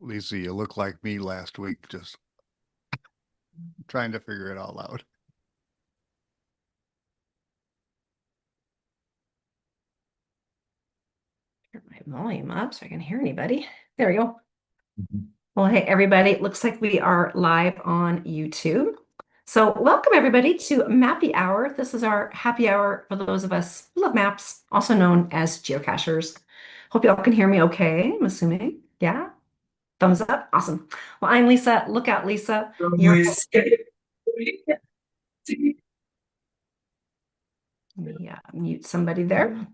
Lisa, you look like me last week, just trying to figure it all out. Turn my volume up so I can hear anybody. There we go. Mhm. Well, hey, everybody. It looks like we are live on YouTube. So, welcome everybody to Mappy Hour. This is our happy hour for those of us who love maps, also known as geocachers. Hope you all can hear me okay, I'm assuming. Yeah? Thumbs up. Awesome. Well, I'm Lisa. Look out, Lisa. Your Let me mute somebody there.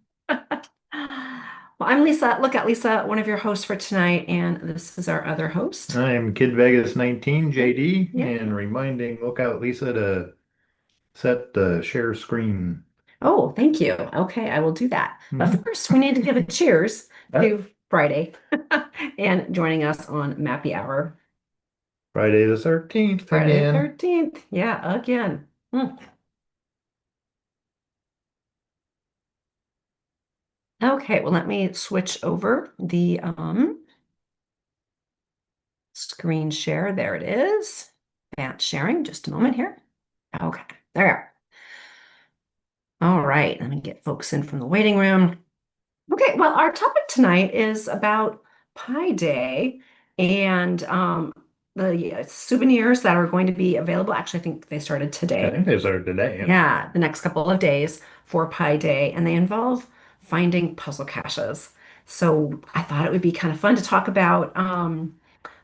Well, I'm Lisa. Look at Lisa, one of your hosts for tonight, and this is our other host. I am Kid Vegas 19 JD Yeah. and reminding Lookout Lisa to set the share screen. Oh, thank you. Okay, I will do that. But Mhm. first, we need to give a cheers to Friday and joining us on Mappy Hour. Friday the 13th Friday the again. 13th. Yeah, again. Okay, well, let me switch over the screen share. There it is. Advanced sharing. Just a moment here. Okay, there we are. All right, let me get folks in from the waiting room. Okay, well, our topic tonight is about Pi Day and the souvenirs that are going to be available. Actually, I think they started I today. think they started today. Yeah. Yeah, the next couple of days for Pi Day, and they involve finding puzzle caches. So I thought it would be kind of fun to talk about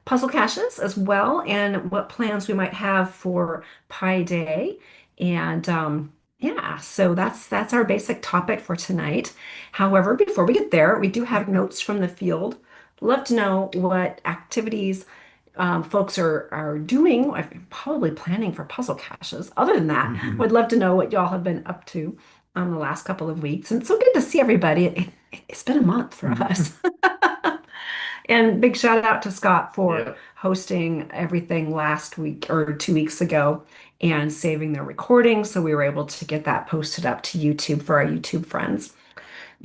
puzzle caches as well and what plans we might have for Pi Day. And yeah, so that's our basic topic for tonight. However, before we get there, we do have notes from the field. Love to know what activities folks are doing, probably planning for puzzle caches. Other than that, would love to know what y'all have been up to the last couple of weeks. And so good to see everybody. It's been a month for us. And big shout out to Scott for Yeah. hosting everything last week or 2 weeks ago and saving the recording. So we were able to get that posted up to YouTube for our YouTube friends.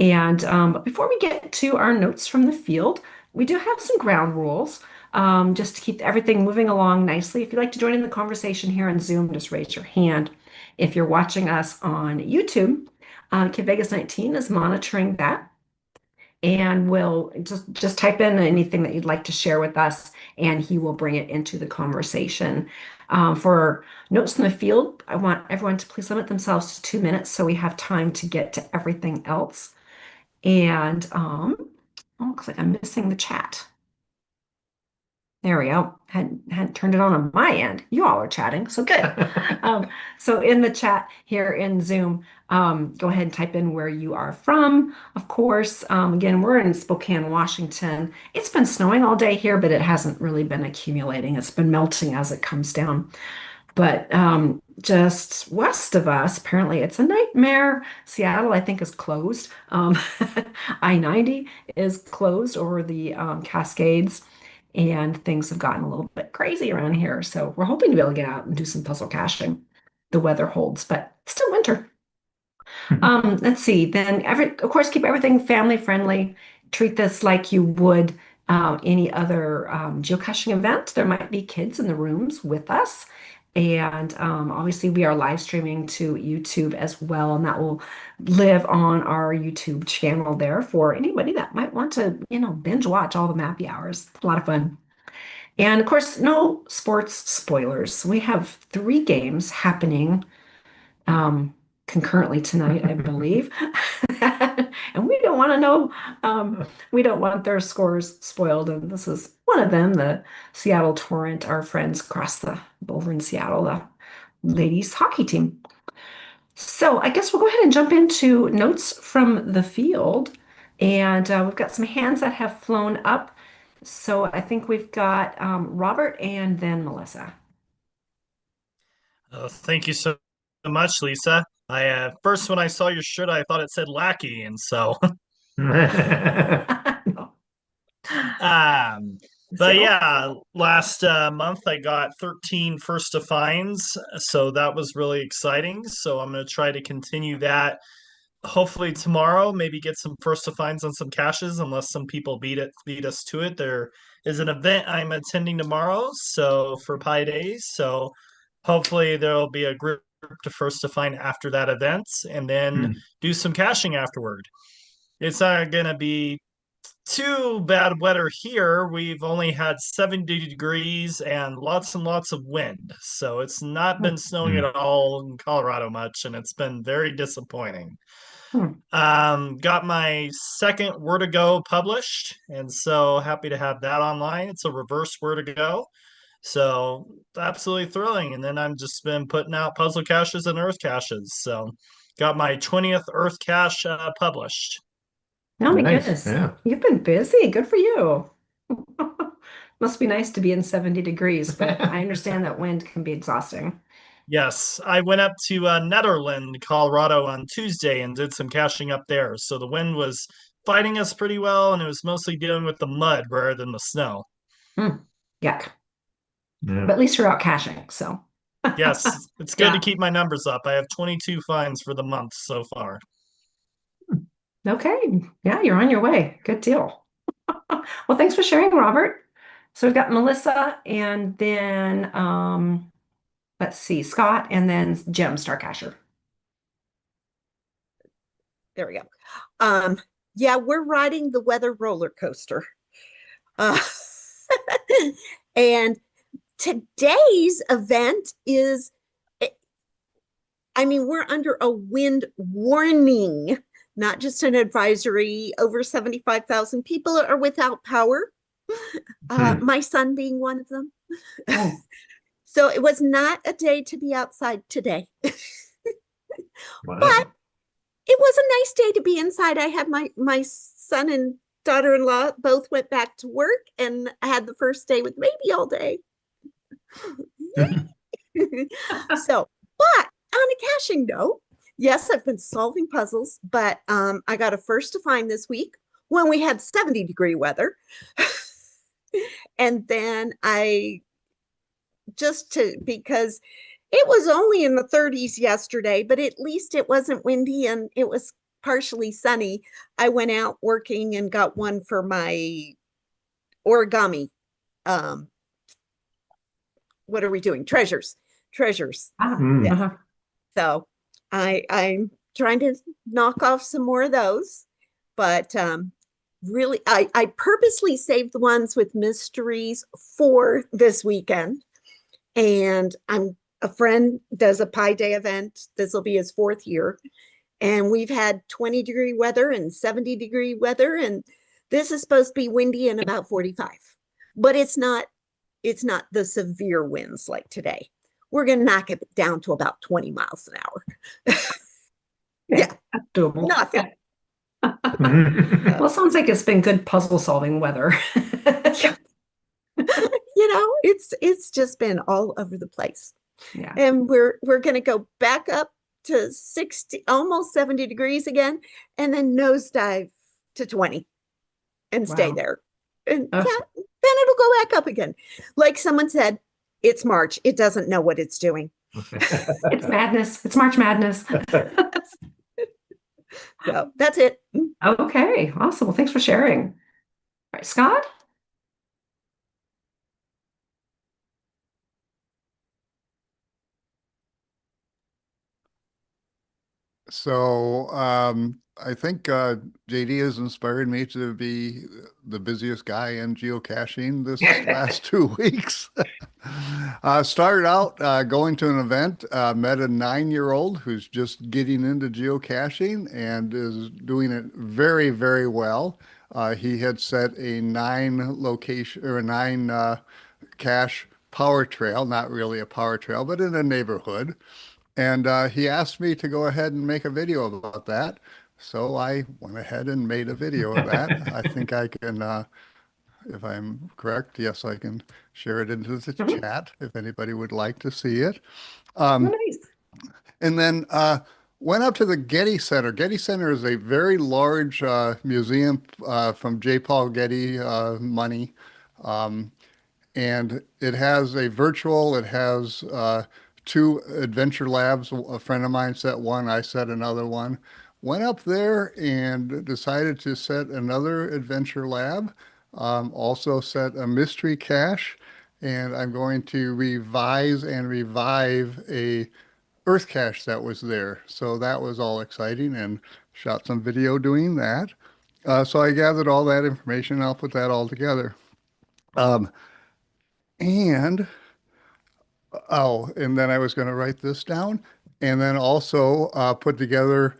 And but before we get to our notes from the field, we do have some ground rules just to keep everything moving along nicely. If you'd like to join in the conversation here on Zoom, just raise your hand. If you're watching us on YouTube, Kid Vegas 19 is monitoring that and will just type in anything that you'd like to share with us, and he will bring it into the conversation. For notes in the field, I want everyone to please limit themselves to 2 minutes so we have time to get to everything else. And oh, looks like I'm missing the chat. There we go. Hadn't turned it on my end. You all are chatting, so good. Um, so in the chat here in Zoom, go ahead and type in where you are from. Of course, again, we're in Spokane, Washington. It's been snowing all day here, but it hasn't really been accumulating. It's been melting as it comes down. But just west of us, apparently it's a nightmare. Seattle, I think, is closed. I-90 is closed over the Cascades, and things have gotten a little bit crazy around here. So we're hoping to be able to get out and do some puzzle caching. The weather holds, but it's still winter. Let's see. Then of course, keep everything family friendly. Treat this like you would any other geocaching event. There might be kids in the rooms with us. And obviously, we are live streaming to YouTube as well, and that will live on our YouTube channel there for anybody that might want to, binge watch all the Mappy Hours. A lot of fun. And of course, no sports spoilers. We have three games happening um, concurrently tonight, I believe. And we don't want to know, we don't want their scores spoiled. And this is one of them, the Seattle Torrent, our friends across the over in Seattle, the ladies hockey team. So I guess we'll go ahead and jump into notes from the field. And we've got some hands that have flown up. So I think we've got Robert and then Melissa. Thank you so much, Lisa. I first when I saw your shirt, I thought it said lackey, and so um, but So, yeah, last month I got 13 first to finds, so that was really exciting. So I'm going to try to continue that hopefully tomorrow, maybe get some first to finds on some caches, unless some people beat us to it. There is an event I'm attending tomorrow, so for Pi Days. So hopefully there'll be a group to first to find after that event, and then Hmm. do some caching afterward. It's not gonna be too bad weather here. We've only had 70 degrees and lots of wind. So it's not been snowing Hmm. at all in Colorado much, and it's been very disappointing. Hmm. Got my second Where to Go published, and so happy to have that online. It's a reverse Where to Go. So absolutely thrilling. And then I've just been putting out puzzle caches and earth caches. So got my 20th earth cache published. Oh my Nice. goodness. Yeah. You've been busy. Good for you. Must be nice to be in 70 degrees, but I understand that wind can be exhausting. Yes, I went up to Netherland, Colorado on Tuesday and did some caching up there. So the wind was fighting us pretty well, and it was mostly dealing with the mud rather than the snow. Hmm. Yuck. Yeah. But at least you're out caching, so. Yes, it's good to Yeah. keep my numbers up. I have 22 finds for the month so far. Okay. Yeah, you're on your way. Good deal. Well, thanks for sharing, Robert. So we've got Melissa and then let's see, Scott and then Jim Starcasher. There we go. Um, yeah, we're riding the weather roller coaster. Uh, and today's event is, I mean, we're under a wind warning, not just an advisory. Over 75,000 people are without power, Hmm. my son being one of them. Oh. So it was not a day to be outside today. Wow. It was a nice day to be inside. I had my son and daughter-in-law both went back to work, and I had the first day with baby all day. So, but on a caching note, yes, I've been solving puzzles, but I got a first to find this week when we had 70-degree weather. And then I because it was only in the 30s yesterday, but at least it wasn't windy and it was partially sunny. I went out working and got one for my origami. Um, what are we doing? Treasures. Ah, Hmm. Yes. uh-huh. So I'm trying to knock off some more of those, but really, I purposely saved the ones with mysteries for this weekend. And a friend does a Pi Day event. This will be his 4th year. And we've had 20-degree weather and 70-degree weather. And this is supposed to be windy and about 45. But it's not the severe winds like today. We're going to knock it down to about 20 miles an hour. Yeah, That's doable. nothing. Well, it sounds like it's been good puzzle solving weather. It's just been all over the place. Yeah. And we're going to go back up to 60, almost 70 degrees again, and then nosedive to 20 and stay Wow. there. And Ugh. yeah, then it'll go back up again. Like someone said, it's March. It doesn't know what it's doing. It's madness. It's March Madness. So that's it. Okay, awesome. Well, thanks for sharing. All right, Scott? So I think JD has inspired me to be the busiest guy in geocaching this last 2 weeks. Started out going to an event, met a 9-year-old who's just getting into geocaching and is doing it very, very well. He had set a 9 location or a 9 cache power trail, not really a power trail, but in a neighborhood. And he asked me to go ahead and make a video about that. So I went ahead and made a video of that. I think I can, if I'm correct, yes, I can share it into the Mhm. chat if anybody would like to see it. Oh, nice. And then went up to the Getty Center. Getty Center is a very large museum from J. Paul Getty money. Um, and it has it has 2 adventure labs. A friend of mine set one, I set another one. went up there and decided to set another adventure lab, also set a mystery cache, and I'm going to revise and revive a Earth cache that was there. So that was all exciting and shot some video doing that. So I gathered all that information and I'll put that all together. Um, and and then I was going to write this down and then also put together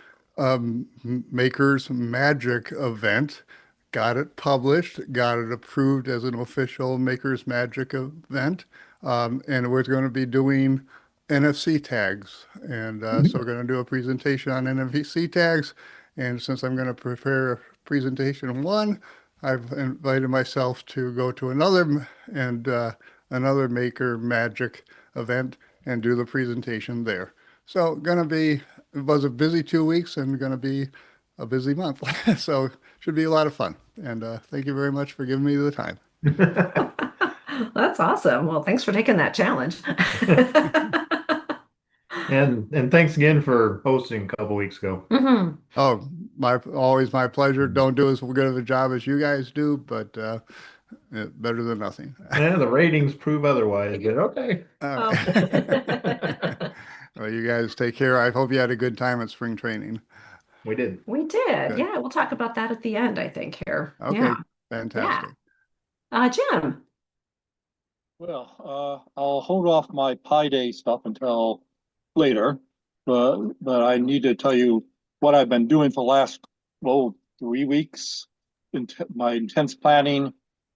Maker's Magic event. Got it published, got it approved as an official Maker's Magic event. And we're going to be doing NFC tags. And so we're going to do a presentation on NFC tags. And since I'm going to prepare presentation one, I've invited myself to go to another Maker Magic event and do the presentation there. So it was a busy 2 weeks and gonna be a busy month. So should be a lot of fun. And thank you very much for giving me the time. That's awesome. Well, thanks for taking that challenge. And thanks again for hosting a couple weeks ago. Mhm. Oh, always my pleasure. Don't do as good of a job as you guys do, but better than nothing. Yeah, the ratings prove otherwise, but okay. All right. Well, you guys take care. I hope you had a good time at spring training. We did. We did. Good. Yeah, we'll talk about that at the end, I think, here. Okay, Yeah. fantastic. Jim. Well, I'll hold off my Pi Day stuff until later, but I need to tell you what I've been doing for the last 3 weeks. My intense planning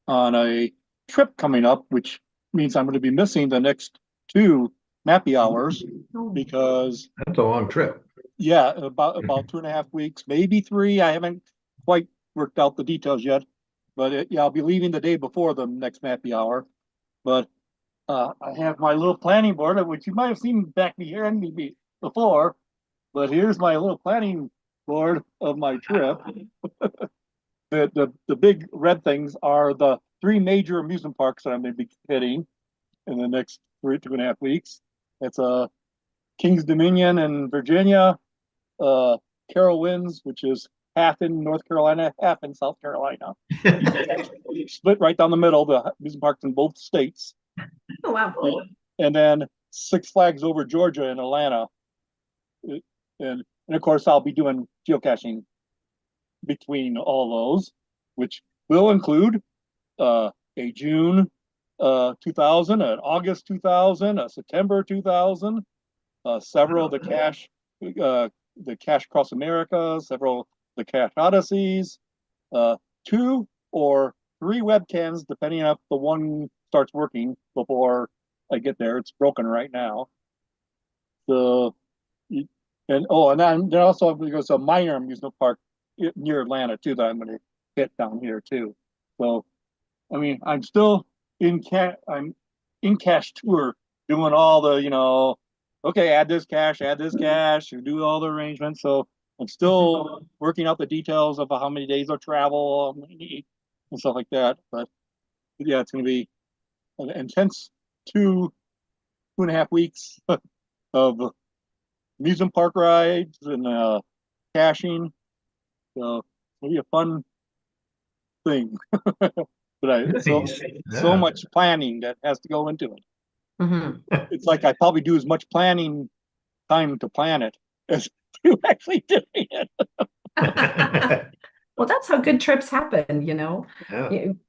on a trip coming up, which means I'm going to be missing the next 2 Mappy Hours because That's a long trip. yeah, about 2.5 weeks, maybe 3. I haven't quite worked out the details yet, but yeah, I'll be leaving the day before the next Mappy Hour. But I have my little planning board, which you might have seen back behind me before. But here's my little planning board of my trip. The big red things are the 3 major amusement parks that I'm going to be hitting in the next 2.5 weeks. It's King's Dominion in Virginia, Carowinds, which is half in North Carolina, half in South Carolina. Split right down the middle, the amusement parks in both states. Oh, wow. And then Six Flags Over Georgia in Atlanta. And of course, I'll be doing geocaching between all those, which will include a June 2000, an August 2000, a September 2000, several of the Cache Across America, several of the Cache Odysseys, 2 or 3 webcams, depending on if the one starts working before I get there. It's broken right now. So, and then also there's a minor amusement park near Atlanta too that I'm going to hit down here too. So, I mean, I'm still I'm in cache tour doing all the, okay, add this cache, you do all the arrangements. So I'm still working out the details of how many days of travel and stuff like that. But yeah, it's going to be an intense 2.5 weeks of amusement park rides and caching. So it's going to be a fun thing. But so much planning that has to go into it. Mhm. It's like I probably do as much planning time to plan it as you actually doing it. Well, that's how good trips happen, Yeah.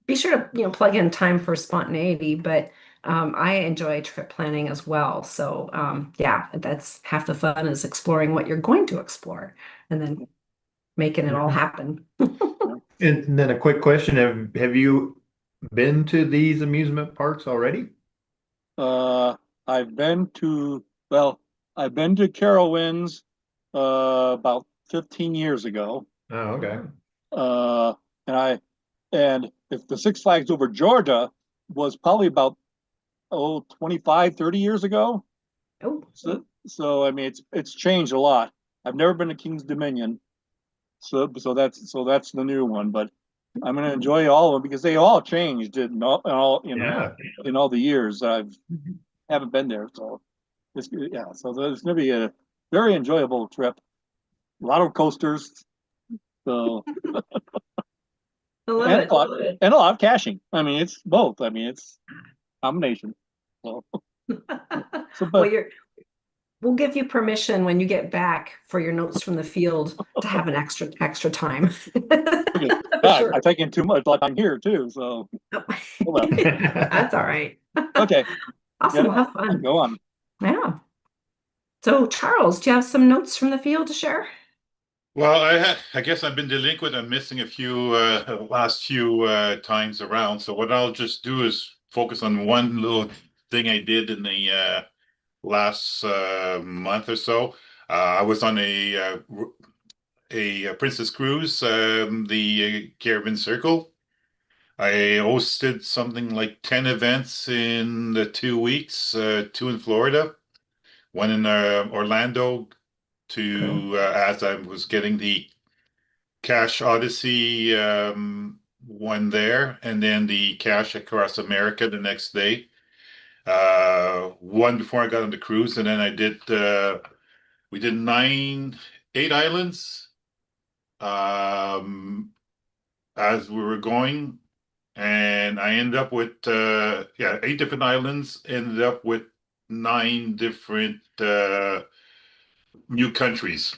Be sure to, plug in time for spontaneity, but I enjoy trip planning as well. So yeah, that's half the fun is exploring what you're going to explore and then making it all happen. And then a quick question: Have you been to these amusement parks already? I've been to Carowinds about 15 years ago. Oh, okay. Uh, and if the Six Flags Over Georgia was probably about 25, 30 years ago. Oh, So I mean it's changed a lot. I've never been to King's Dominion. So that's the new one, but I'm gonna enjoy all of them because they all changed in all in all the years that haven't been there. So it's gonna be a very enjoyable trip. a lot of coasters. So I love and it. a lot, and a lot of caching. I mean, it's both. I mean, it's combination. So, so Well, but we'll give you permission when you get back for your notes from the field to have an extra time. okay. For I sure. take in too much, like I'm here too. So, oh well. That's all right. Okay, Awesome. We'll have fun. go on. Yeah. So, Charles, do you have some notes from the field to share? Well, I guess I've been delinquent. I'm missing a few last few times around. So what I'll just do is focus on one little thing I did in the last month or so. I was on a Princess Cruise, the Caribbean Circle. I hosted something like 10 events in the 2 weeks, two in Florida, one in Orlando to as I was getting the Cash Odyssey one there, and then the Cash Across America the next day. One before I got on the cruise, and then we did 8 islands as we were going, and I ended up with 8 different islands. Ended up with 9 different new countries.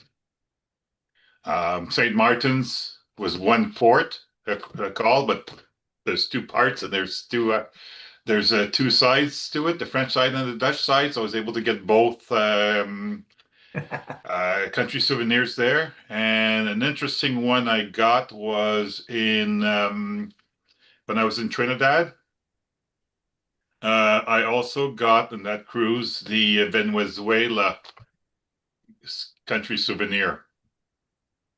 St. Martin's was one port call, but there's 2 parts, and there's 2 sides to it, the French side and the Dutch side. So I was able to get both country souvenirs there. And an interesting one I got was in when I was in Trinidad. I also got in that cruise the Venezuela country souvenir.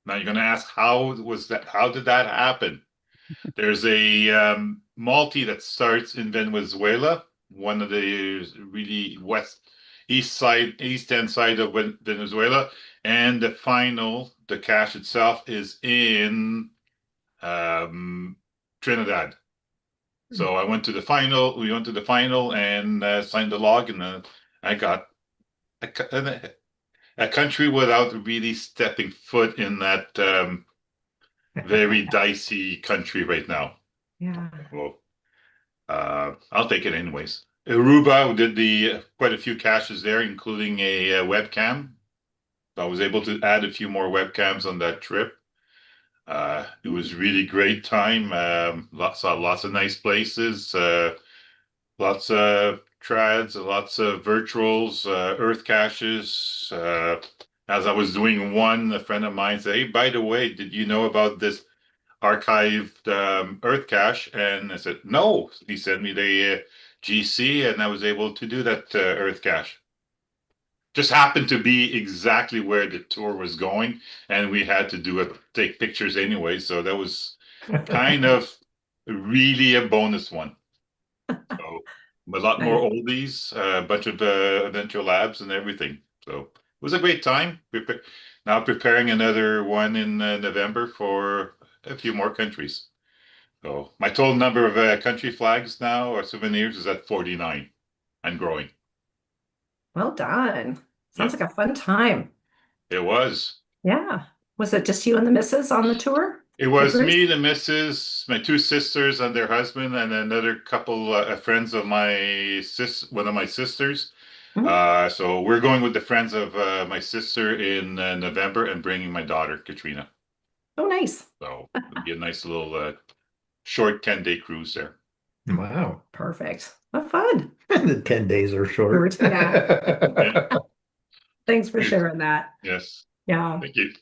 Now you're going to ask, how was that? How did that happen? There's a multi that starts in Venezuela, one of the really east end side of Venezuela, and the cache itself is in Trinidad. So I went to the final. We went to the final and signed the log, and I got a country without really stepping foot in that very dicey country right now. Yeah. Well, I'll take it anyways. Aruba did quite a few caches there, including a webcam. I was able to add a few more webcams on that trip. It was really great time. Saw lots of nice places, lots of trads, lots of virtuals, earth caches. As I was doing one, a friend of mine said, "Hey, by the way, did you know about this archived earth cache?" And I said, "No." He sent me the GC, and I was able to do that earth cache. Just happened to be exactly where the tour was going, and we had to take pictures anyway. So that was kind of really a bonus one. So a lot more oldies, a bunch of Adventure Labs and everything. So it was a great time. Now preparing another one in November for a few more countries. So my total number of country flags now or souvenirs is at 49 and growing. Well done. Sounds Yeah. like a fun time. It was. Yeah. Was it just you and the missus on the tour? It was cruise? me, the missus, my 2 sisters and their husband, and another couple friends of one of my sisters. Mhm. So we're going with the friends of my sister in November and bringing my daughter, Katrina. Oh, nice. So it'll be a nice little short 10-day cruise there. Wow. Perfect. What fun. The 10 days are short. Yeah. Thanks for sharing that. Yes. Yeah. Thank you.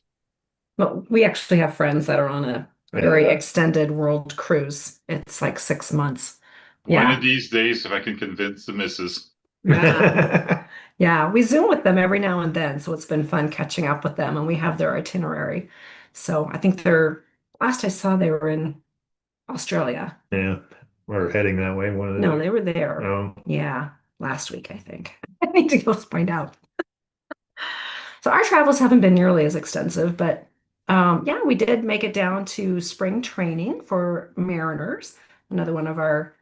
Well, we actually have friends that are on a very extended world cruise. It's like 6 months. One Yeah. of these days, if I can convince the missus. Yeah. Yeah. We Zoom with them every now and then. So it's been fun catching up with them, and we have their itinerary. So I think last I saw they were in Australia. Yeah. We're heading that way. No, they were there. Oh. Yeah. Last week, I think. I need to go find out. So our travels haven't been nearly as extensive, but yeah, we did make it down to spring training for mariners, another one of our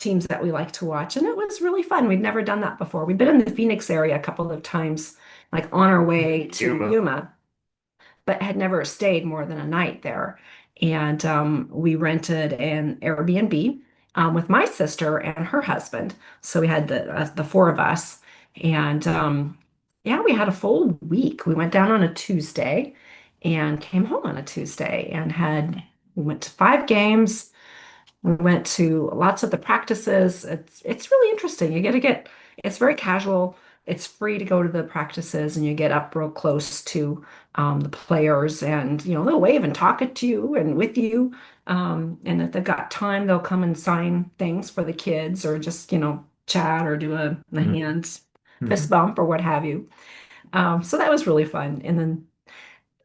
teams that we like to watch, and it was really fun. We'd never done that before. We'd been in the Phoenix area a couple of times, like on our way to Yuma, but had never stayed more than a night there. And we rented an Airbnb with my sister and her husband. So we had the four of us, and yeah, we had a full week. We went down on a Tuesday and came home on a Tuesday and we went to 5 games. We went to lots of the practices. It's really interesting. You get to get it's very casual. It's free to go to the practices, and you get up real close to the players, and they'll wave and talk at you and with you. And if they've got time, they'll come and sign things for the kids, or just chat or do a hand fist bump or what have you. So that was really fun.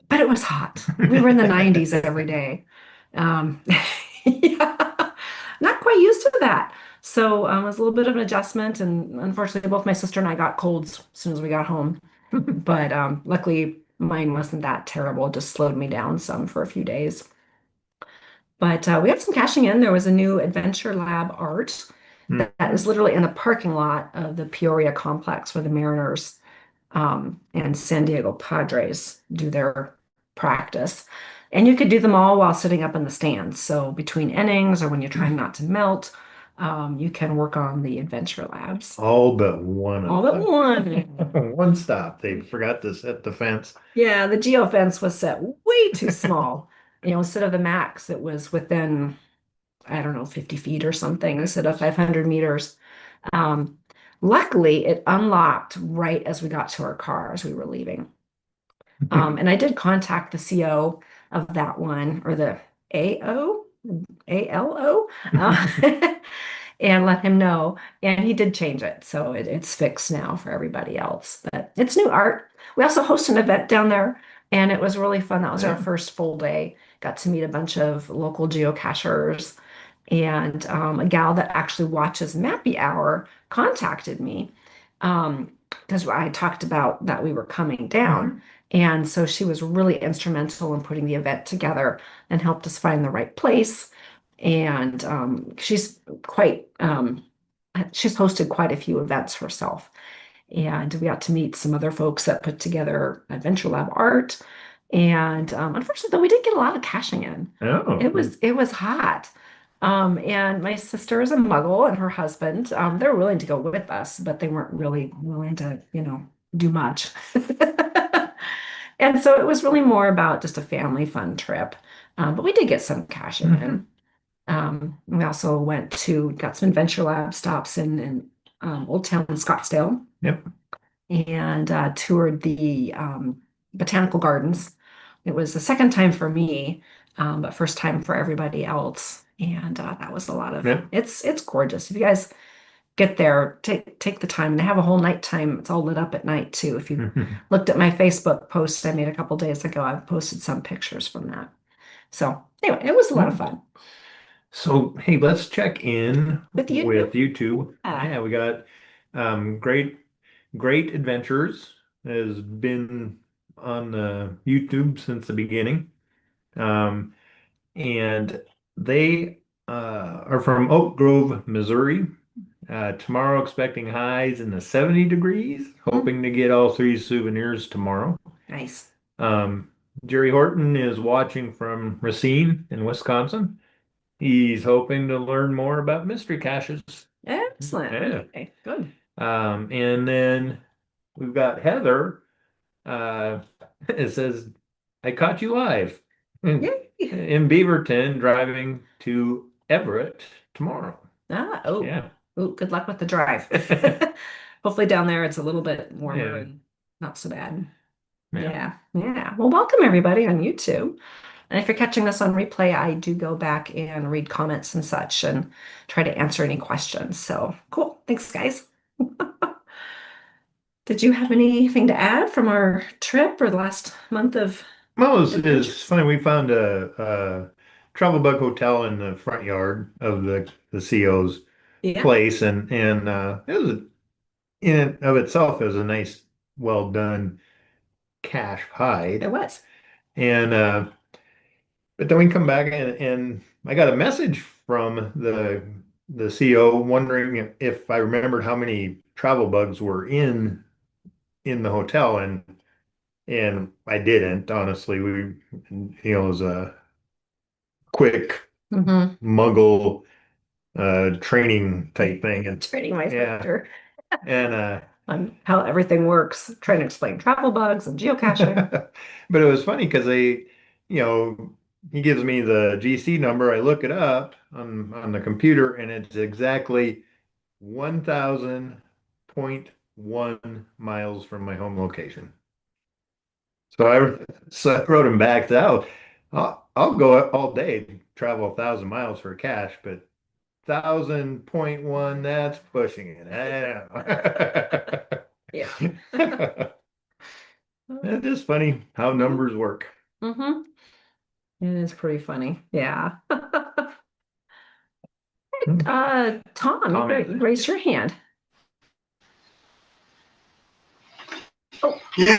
But it was hot. We were in the 90s every day. Yeah, not quite used to that. So it was a little bit of an adjustment. And unfortunately, both my sister and I got colds as soon as we got home. But luckily, mine wasn't that terrible. It just slowed me down some for a few days. But we had some cashing in. There was a new Adventure Lab art that is literally in the parking lot of the Peoria complex where the Mariners and San Diego Padres do their practice. And you could do them all while sitting up in the stands. So between innings or when you're trying not to melt, you can work on the adventure labs. All but one of All but them. one. One stop. They forgot to set the fence. Yeah, the geo fence was set way too small. Instead of the max, it was within, I don't know, 50 feet or something instead of 500 meters. Luckily, it unlocked right as we got to our car as we were leaving. And I did contact the CO of that one, or the AO, ALO, and let him know. And he did change it. So it's fixed now for everybody else. But it's new art. We also host an event down there, and it was really fun. That was our first full day. Got to meet a bunch of local geocachers. And a gal that actually watches Mappy Hour contacted me because I talked about that we were coming down. And so she was really instrumental in putting the event together and helped us find the right place. And she's hosted quite a few events herself. And we got to meet some other folks that put together Adventure Lab art. And unfortunately, though, we didn't get a lot of caching in. Oh. It was hot. And my sister is a muggle, and her husband, they were willing to go with us, but they weren't really willing to, do much. And so it was really more about just a family fun trip. But we did get some caching in. We also got some Adventure Lab stops in Old Town Scottsdale. Yep. And toured the botanical gardens. It was the second time for me, but first time for everybody else. And that was a lot of it's gorgeous. If you guys get there, take the time, and they have a whole nighttime. It's all lit up at night too. If you looked at my Facebook post I made a couple days ago, I've posted some pictures from that. So anyway, it was a lot of fun. So hey, let's check in With YouTube. Yeah, we got Great Adventures has been on YouTube since the beginning. And they are from Oak Grove, Missouri. Tomorrow expecting highs in the 70 degrees, hoping to get all 3 souvenirs tomorrow. Nice. Jerry Horton is watching from Racine in Wisconsin. He's hoping to learn more about mystery caches. Excellent. Yeah. Okay, good. And then we've got Heather. It says, I caught you live in Beaverton driving to Everett tomorrow. Yeah. Oh, good luck with the drive. Hopefully down there it's a little bit warmer and not so bad. Yeah. Well, welcome everybody on YouTube. And if you're catching this on replay, I do go back and read comments and such and try to answer any questions. So cool. Thanks, guys. Did you have anything to add from our trip or the last month of? Well, it's funny. We found a travel bug hotel in the front yard of the CO's place, and it was in and of itself, it was a nice, well done cache hide. It was. And but then we come back and I got a message from the the CO wondering if I remembered how many travel bugs were in the hotel, and I didn't, honestly. It was a quick muggle training type thing. And Training my yeah, sister and on how everything works, trying to explain travel bugs and geocaching. but it was funny because he gives me the GC number. I look it up on the computer, and it's exactly 1,000.1 miles from my home location. So I wrote him back that I'll go all day, travel 1,000 miles for cash, but 1,000.1, that's pushing it. Yeah. It's just funny how numbers work. Mm-hmm. It is pretty funny. Yeah. Tom, you raised your hand. Oh. Yeah,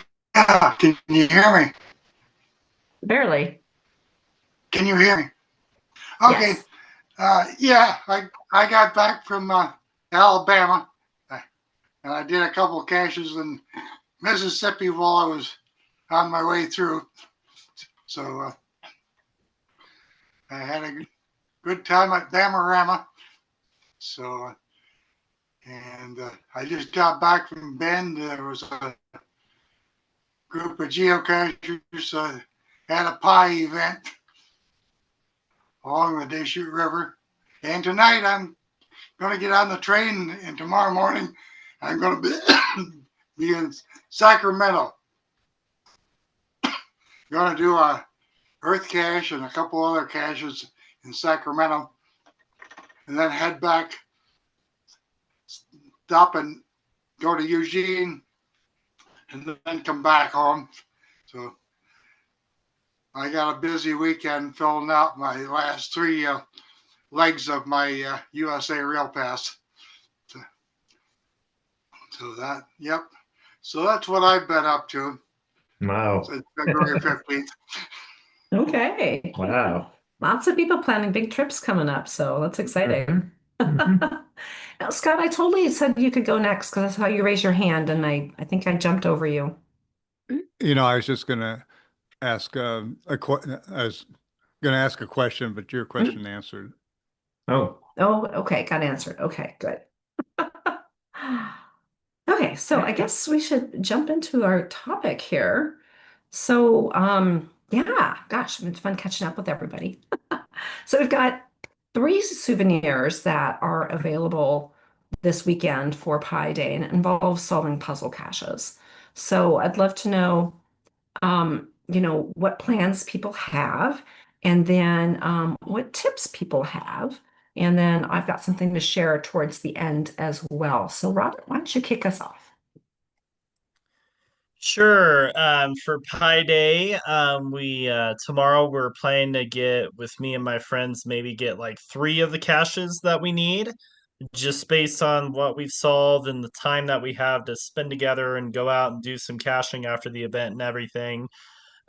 can you hear me? Barely. Can you hear me? Okay. Yes. Yeah, I got back from Alabama, and I did a couple of caches in Mississippi while I was on my way through. So I had a good time at Bamarama. So, and I just got back from Bend. There was a group of geocachers at a pie event along the Deschutes River. And tonight I'm going to get on the train, and tomorrow morning I'm going to be in Sacramento. Going to do a Earth cache and a couple other caches in Sacramento, and then head back, stop and go to Eugene, and then come back home. So I got a busy weekend filling out my last three legs of my USA Rail Pass. So that, yep. So that's what I've been up to. Wow. Since February 15th. Okay. Wow. Lots of people planning big trips coming up, so that's exciting. Now, Scott, I totally said you could go next because that's how you raise your hand, and I think I jumped over you. I was just going to ask I was going to ask a question, but your question answered. Oh, okay. Got answered. Okay, good. Okay, so I guess we should jump into our topic here. So, yeah, gosh, it's fun catching up with everybody. So we've got 3 souvenirs that are available this weekend for Pi Day, and it involves solving puzzle caches. So I'd love to know, what plans people have, and then what tips people have. And then I've got something to share towards the end as well. So Robert, why don't you kick us off? Sure. For Pi Day, we tomorrow we're planning to get with me and my friends, maybe get like 3 of the caches that we need, just based on what we've solved and the time that we have to spend together and go out and do some caching after the event and everything.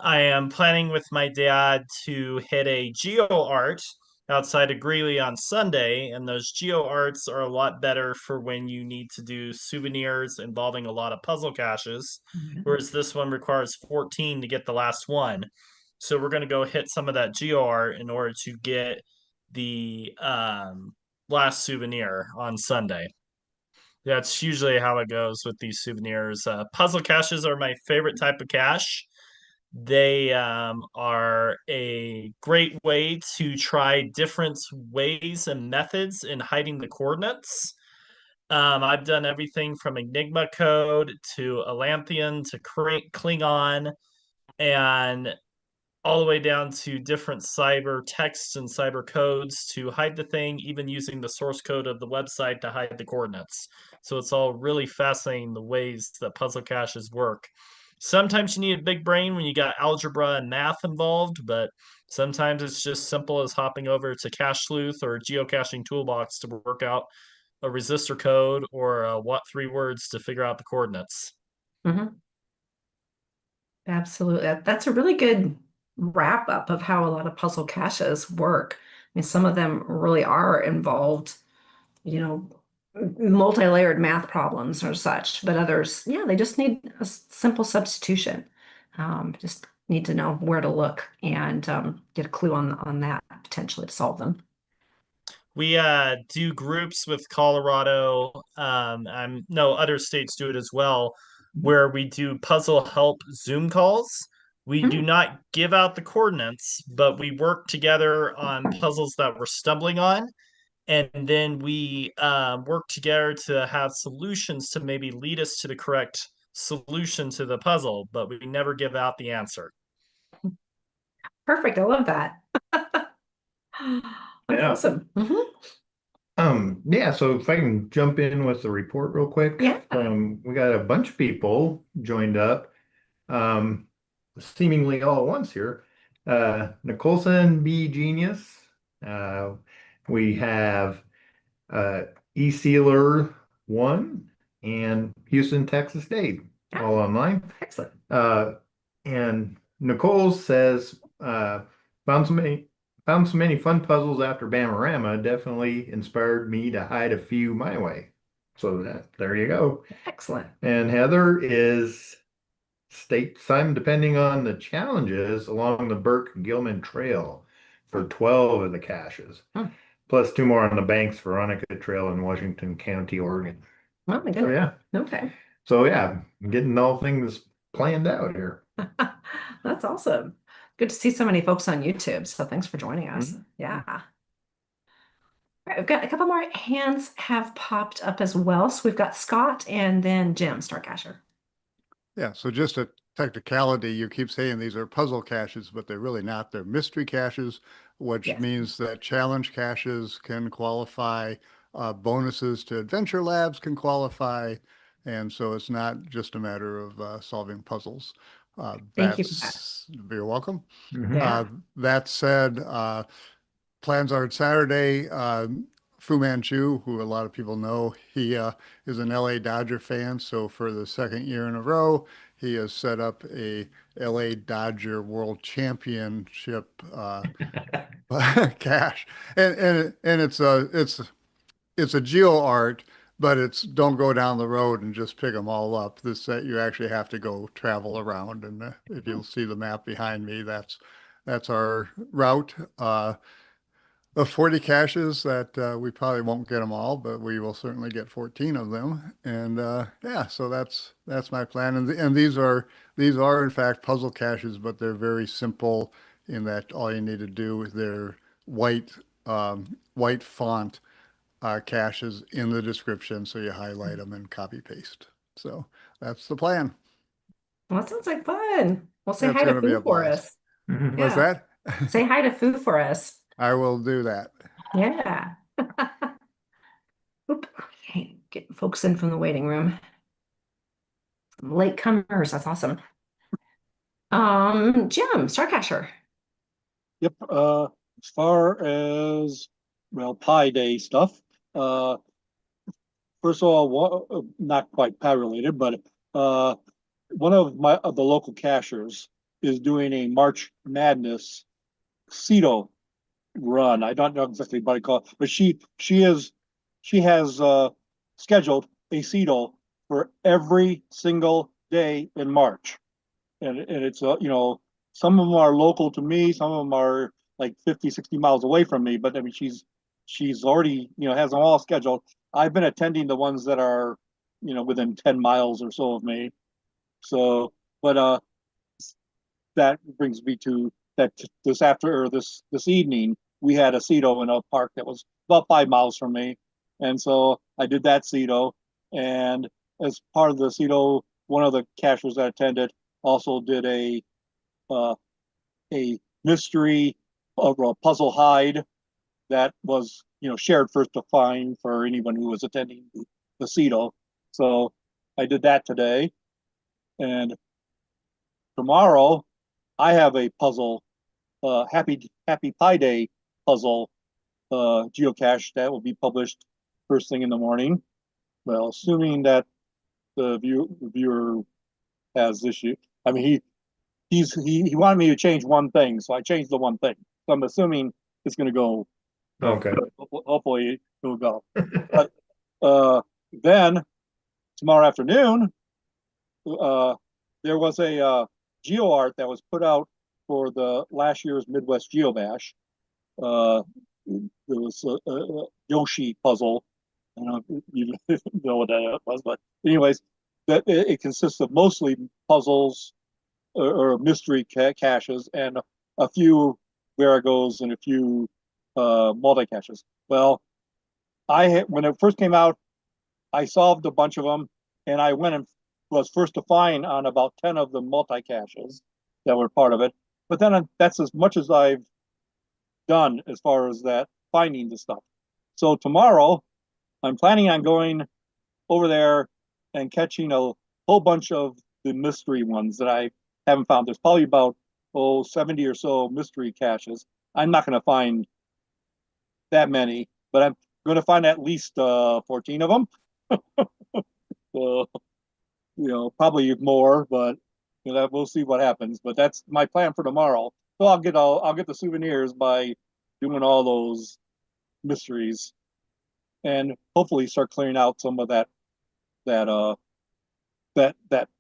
I am planning with my dad to hit a geo art outside of Greeley on Sunday, and those geo arts are a lot better for when you need to do souvenirs involving a lot of puzzle caches, whereas this one requires 14 to get the last one. So we're going to go hit some of that geo art in order to get the last souvenir on Sunday. That's usually how it goes with these souvenirs. Puzzle caches are my favorite type of cache. They are a great way to try different ways and methods in hiding the coordinates. I've done everything from Enigma code to Atlantean to Klingon, and all the way down to different cyber texts and cyber codes to hide the thing, even using the source code of the website to hide the coordinates. So it's all really fascinating the ways that puzzle caches work. Sometimes you need a big brain when you got algebra and math involved, but sometimes it's just simple as hopping over to Cache Sleuth or Geocaching Toolbox to work out a resistor code or what 3 words to figure out the coordinates. Absolutely. That's a really good wrap up of how a lot of puzzle caches work. I mean, some of them really are involved multi-layered math problems or such, but others, yeah, they just need a simple substitution. Just need to know where to look and get a clue on that potentially to solve them. We do groups with Colorado. No, other states do it as well, where we do puzzle help Zoom calls. We do not give out the coordinates, but we work together on puzzles that we're stumbling on. And then we work together to have solutions to maybe lead us to the correct solution to the puzzle, but we never give out the answer. Perfect. I love that. That's Yeah. awesome. Yeah, so if I can jump in with the report real quick. Yeah. We got a bunch of people joined up, seemingly all at once here. Nicholson, B Genius. We have E-Sealer 1 and Houston, Texas State, all online. Excellent. And Nicole says, found so many fun puzzles after Bamarama, definitely inspired me to hide a few my way. So there you go. Excellent. And Heather is states I'm depending on the challenges along the Burke-Gilman Trail for 12 of the caches, plus 2 more on the Banks Veronica Trail in Washington County, Oregon. Oh my goodness. So yeah. Okay. So yeah, getting all things planned out here. That's awesome. Good to see so many folks on YouTube. So thanks for joining us. Yeah. All right, we've got a couple more hands have popped up as well. So we've got Scott and then Jim, Starcacher. Yeah, so just a technicality, you keep saying these are puzzle caches, but they're really not. They're mystery caches, which means that challenge caches can qualify, bonuses to adventure labs can qualify, and so it's not just a matter of solving puzzles. Thank you for that. You're welcome. Yeah. That said, plans are Saturday. Fu Manchu, who a lot of people know, he is an LA Dodger fan. So for the second year in a row, he has set up a LA Dodger World Championship cache, and it's a geo art, but it's don't go down the road and just pick them all up. This set you actually have to go travel around, and if you'll see the map behind me, that's our route. Of 40 caches that we probably won't get them all, but we will certainly get 14 of them. And yeah, so that's my plan. And these are in fact puzzle caches, but they're very simple in that all you need to do is they're white font caches in the description, so you highlight them and copy paste. So that's the plan. Well, that sounds like fun. Well, say That's hi to gonna be Fu a for blast. us. What's that? Say hi to Fu for us. I will do that. Yeah. Oop. Okay, getting folks in from the waiting room. Some late comers, that's awesome. Jim, Starcacher. Yep. As far as Pi Day stuff, first of all, not quite Pi related, but one of the local cachers is doing a March Madness CETO run. I don't know exactly what I call it, but she has scheduled a CETO for every single day in March, and it's some of them are local to me, some of them are like 50-60 miles away from me, but I mean she's already has them all scheduled. I've been attending the ones that are within 10 miles or so of me. So but that brings me to that this evening we had a CETO in a park that was about 5 miles from me, and so I did that CETO. And as part of the CETO, one of the cachers that attended also did a mystery of a puzzle hide that was shared first to find for anyone who was attending the CETO. So I did that today, and tomorrow I have a puzzle, Happy Pi Day puzzle geocache that will be published first thing in the morning. Well, assuming that the viewer has issue. I mean, he wanted me to change one thing, so I changed the one thing. So I'm assuming it's going to go. Okay. Hopefully, it'll go. But then tomorrow afternoon, there was a geo art that was put out for the last year's Midwest Geo Bash. There was a Yoshi puzzle. I don't know if you know what that was, but anyways, that it consists of mostly puzzles or mystery caches and a few Varigos and a few multi caches. Well, when it first came out, I solved a bunch of them, and I went and was first to find on about 10 of the multi caches that were part of it. But then that's as much as I've done as far as that finding the stuff. So tomorrow, I'm planning on going over there and catching a whole bunch of the mystery ones that I haven't found. There's probably about 70 or so mystery caches. I'm not going to find that many, but I'm going to find at least 14 of them. Probably more, but we'll see what happens. But that's my plan for tomorrow. So I'll get the souvenirs by doing all those mysteries, and hopefully start clearing out some of that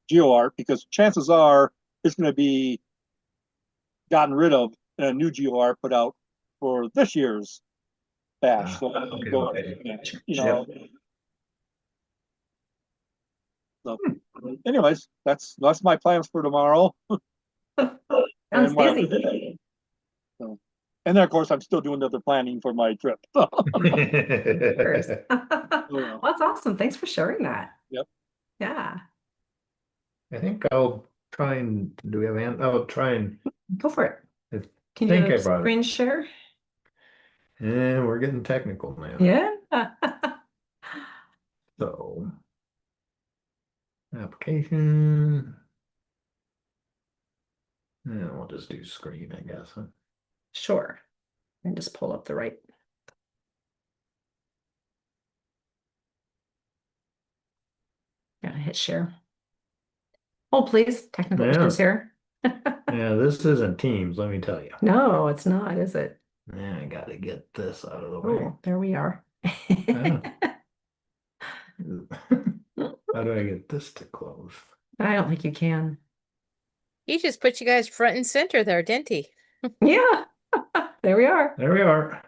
geo art, because chances are it's going to be gotten rid of and a new geo art put out for this year's bash. So, anyways, that's my plans for tomorrow. Sounds busy. So, and then of course I'm still doing other planning for my trip. Well, that's awesome. Thanks for sharing that. Yep. Yeah. I think I'll try and do we have I'll try and go for it. Can think you I brought screen share? And we're getting technical now. Yeah. So application. And we'll just do screen, I guess. Huh? Sure. And just pull up the right. Gotta hit share. Oh, please. Technical issues here. Yeah, this isn't Teams, let me tell you. No, it's not, is it? Yeah, I gotta get this out of the way. Oh, there we are. How do I get this to close? I don't think you can. He just put you guys front and center there, didn't he? Yeah. There we are. There we are.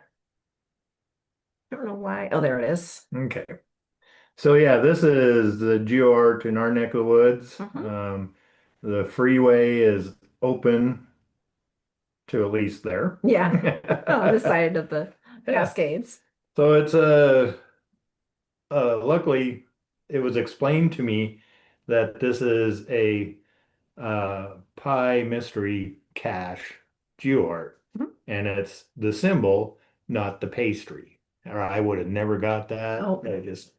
I don't know why. Oh, there it is. Okay. So yeah, this is the GeoArt in our neck of the woods. The freeway is open to at least there. Yeah. On the side of the Cascades. So it's luckily it was explained to me that this is a pie mystery cache GeoArt, and it's the symbol, not the pastry. Or I would have never got that. Oh. I just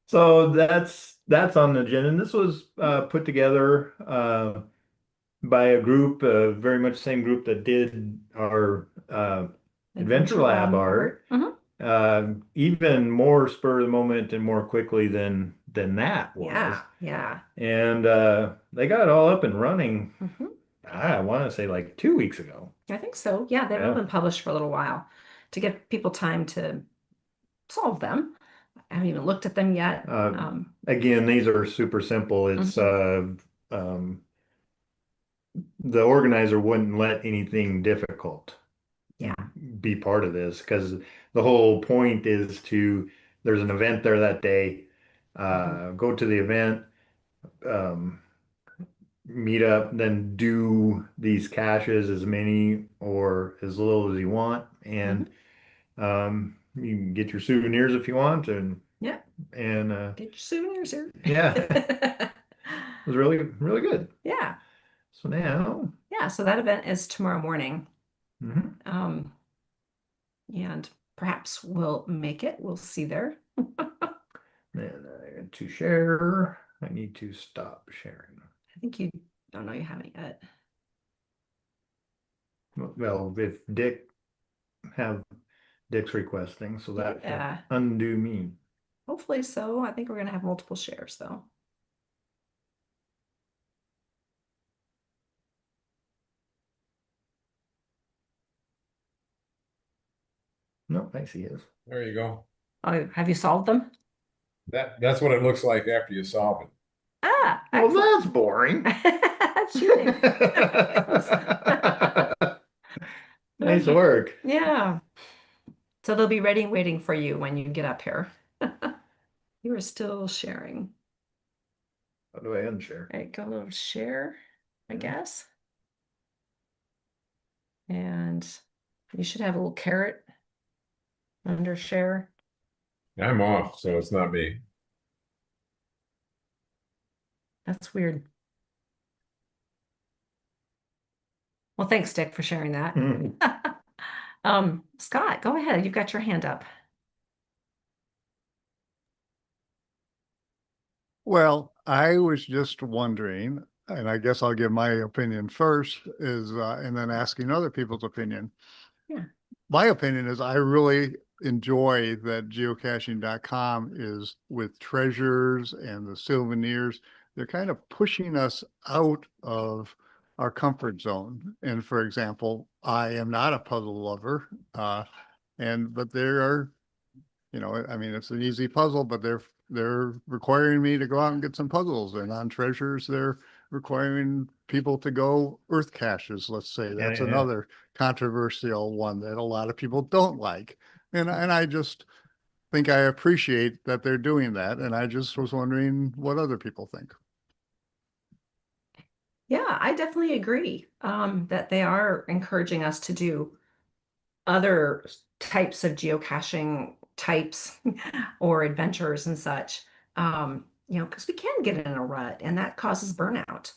so that's on the agenda. And this was put together by a group, very much the same group that did our Adventure Lab art. Even more spur of the moment and more quickly than that was. Yeah. And they got it all up and running. I want to say like 2 weeks ago. I think so. Yeah, they've been published for a little while to give people time to solve them. I haven't even looked at them yet. Again, these are super simple. It's the organizer wouldn't let anything difficult be part of this, because the whole point is there's an event there that day, go to the event, meet up, then do these caches, as many or as little as you want, and you can get your souvenirs if you want, and get your souvenirs here. It was really, really good. Yeah. So now, so that event is tomorrow morning. And perhaps we'll make it. We'll see there. And to share, I need to stop sharing. I think you don't know you haven't yet. Well, if Dick's requesting, so that should undo me. Hopefully so. I think we're going to have multiple shares though. No, I see it. There you go. Oh, have you solved them? That's what it looks like after you solve it. Ah, Well, excellent. that's boring. That's cheating. Nice work. Yeah. So they'll be ready and waiting for you when you get up here. You are still sharing. How do I unshare? Right, go to share, I Yeah. guess. And you should have a little carrot under share. I'm off, so it's not me. That's weird. Well, thanks, Dick, for sharing that. Mm. Scott, go ahead. You've got your hand up. Well, I was just wondering, and I guess I'll give my opinion first, and then asking other people's opinion. Yeah. My opinion is I really enjoy that geocaching.com is with treasures and the souvenirs. They're kind of pushing us out of our comfort zone. And for example, I am not a puzzle lover, but there are, I mean, it's an easy puzzle, but they're requiring me to go out and get some puzzles. And on treasures, they're requiring people to go earth caches, let's say. That's Yeah. another controversial one that a lot of people don't like. And I just think I appreciate that they're doing that. And I just was wondering what other people think. Yeah, I definitely agree that they are encouraging us to do other types of geocaching types or adventures and such. Because we can get in a rut and that causes burnout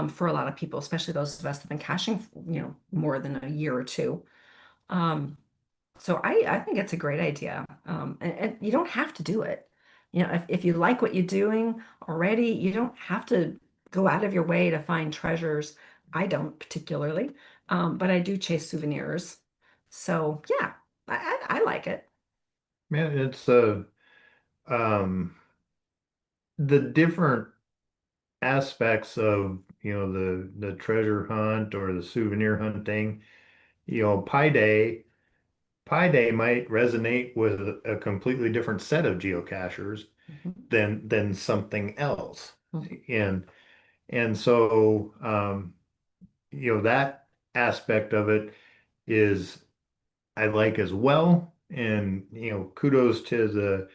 for a lot of people, especially those of us that have been caching, more than a year or two. So I think it's a great idea. And you don't have to do it. If you like what you're doing already, you don't have to go out of your way to find treasures. I don't particularly, but I do chase souvenirs. So yeah, I like it. Man, it's the different aspects of the treasure hunt or the souvenir hunting. Pi Day might resonate with a completely different set of geocachers than something else. And so that aspect of it is I like as well. And kudos to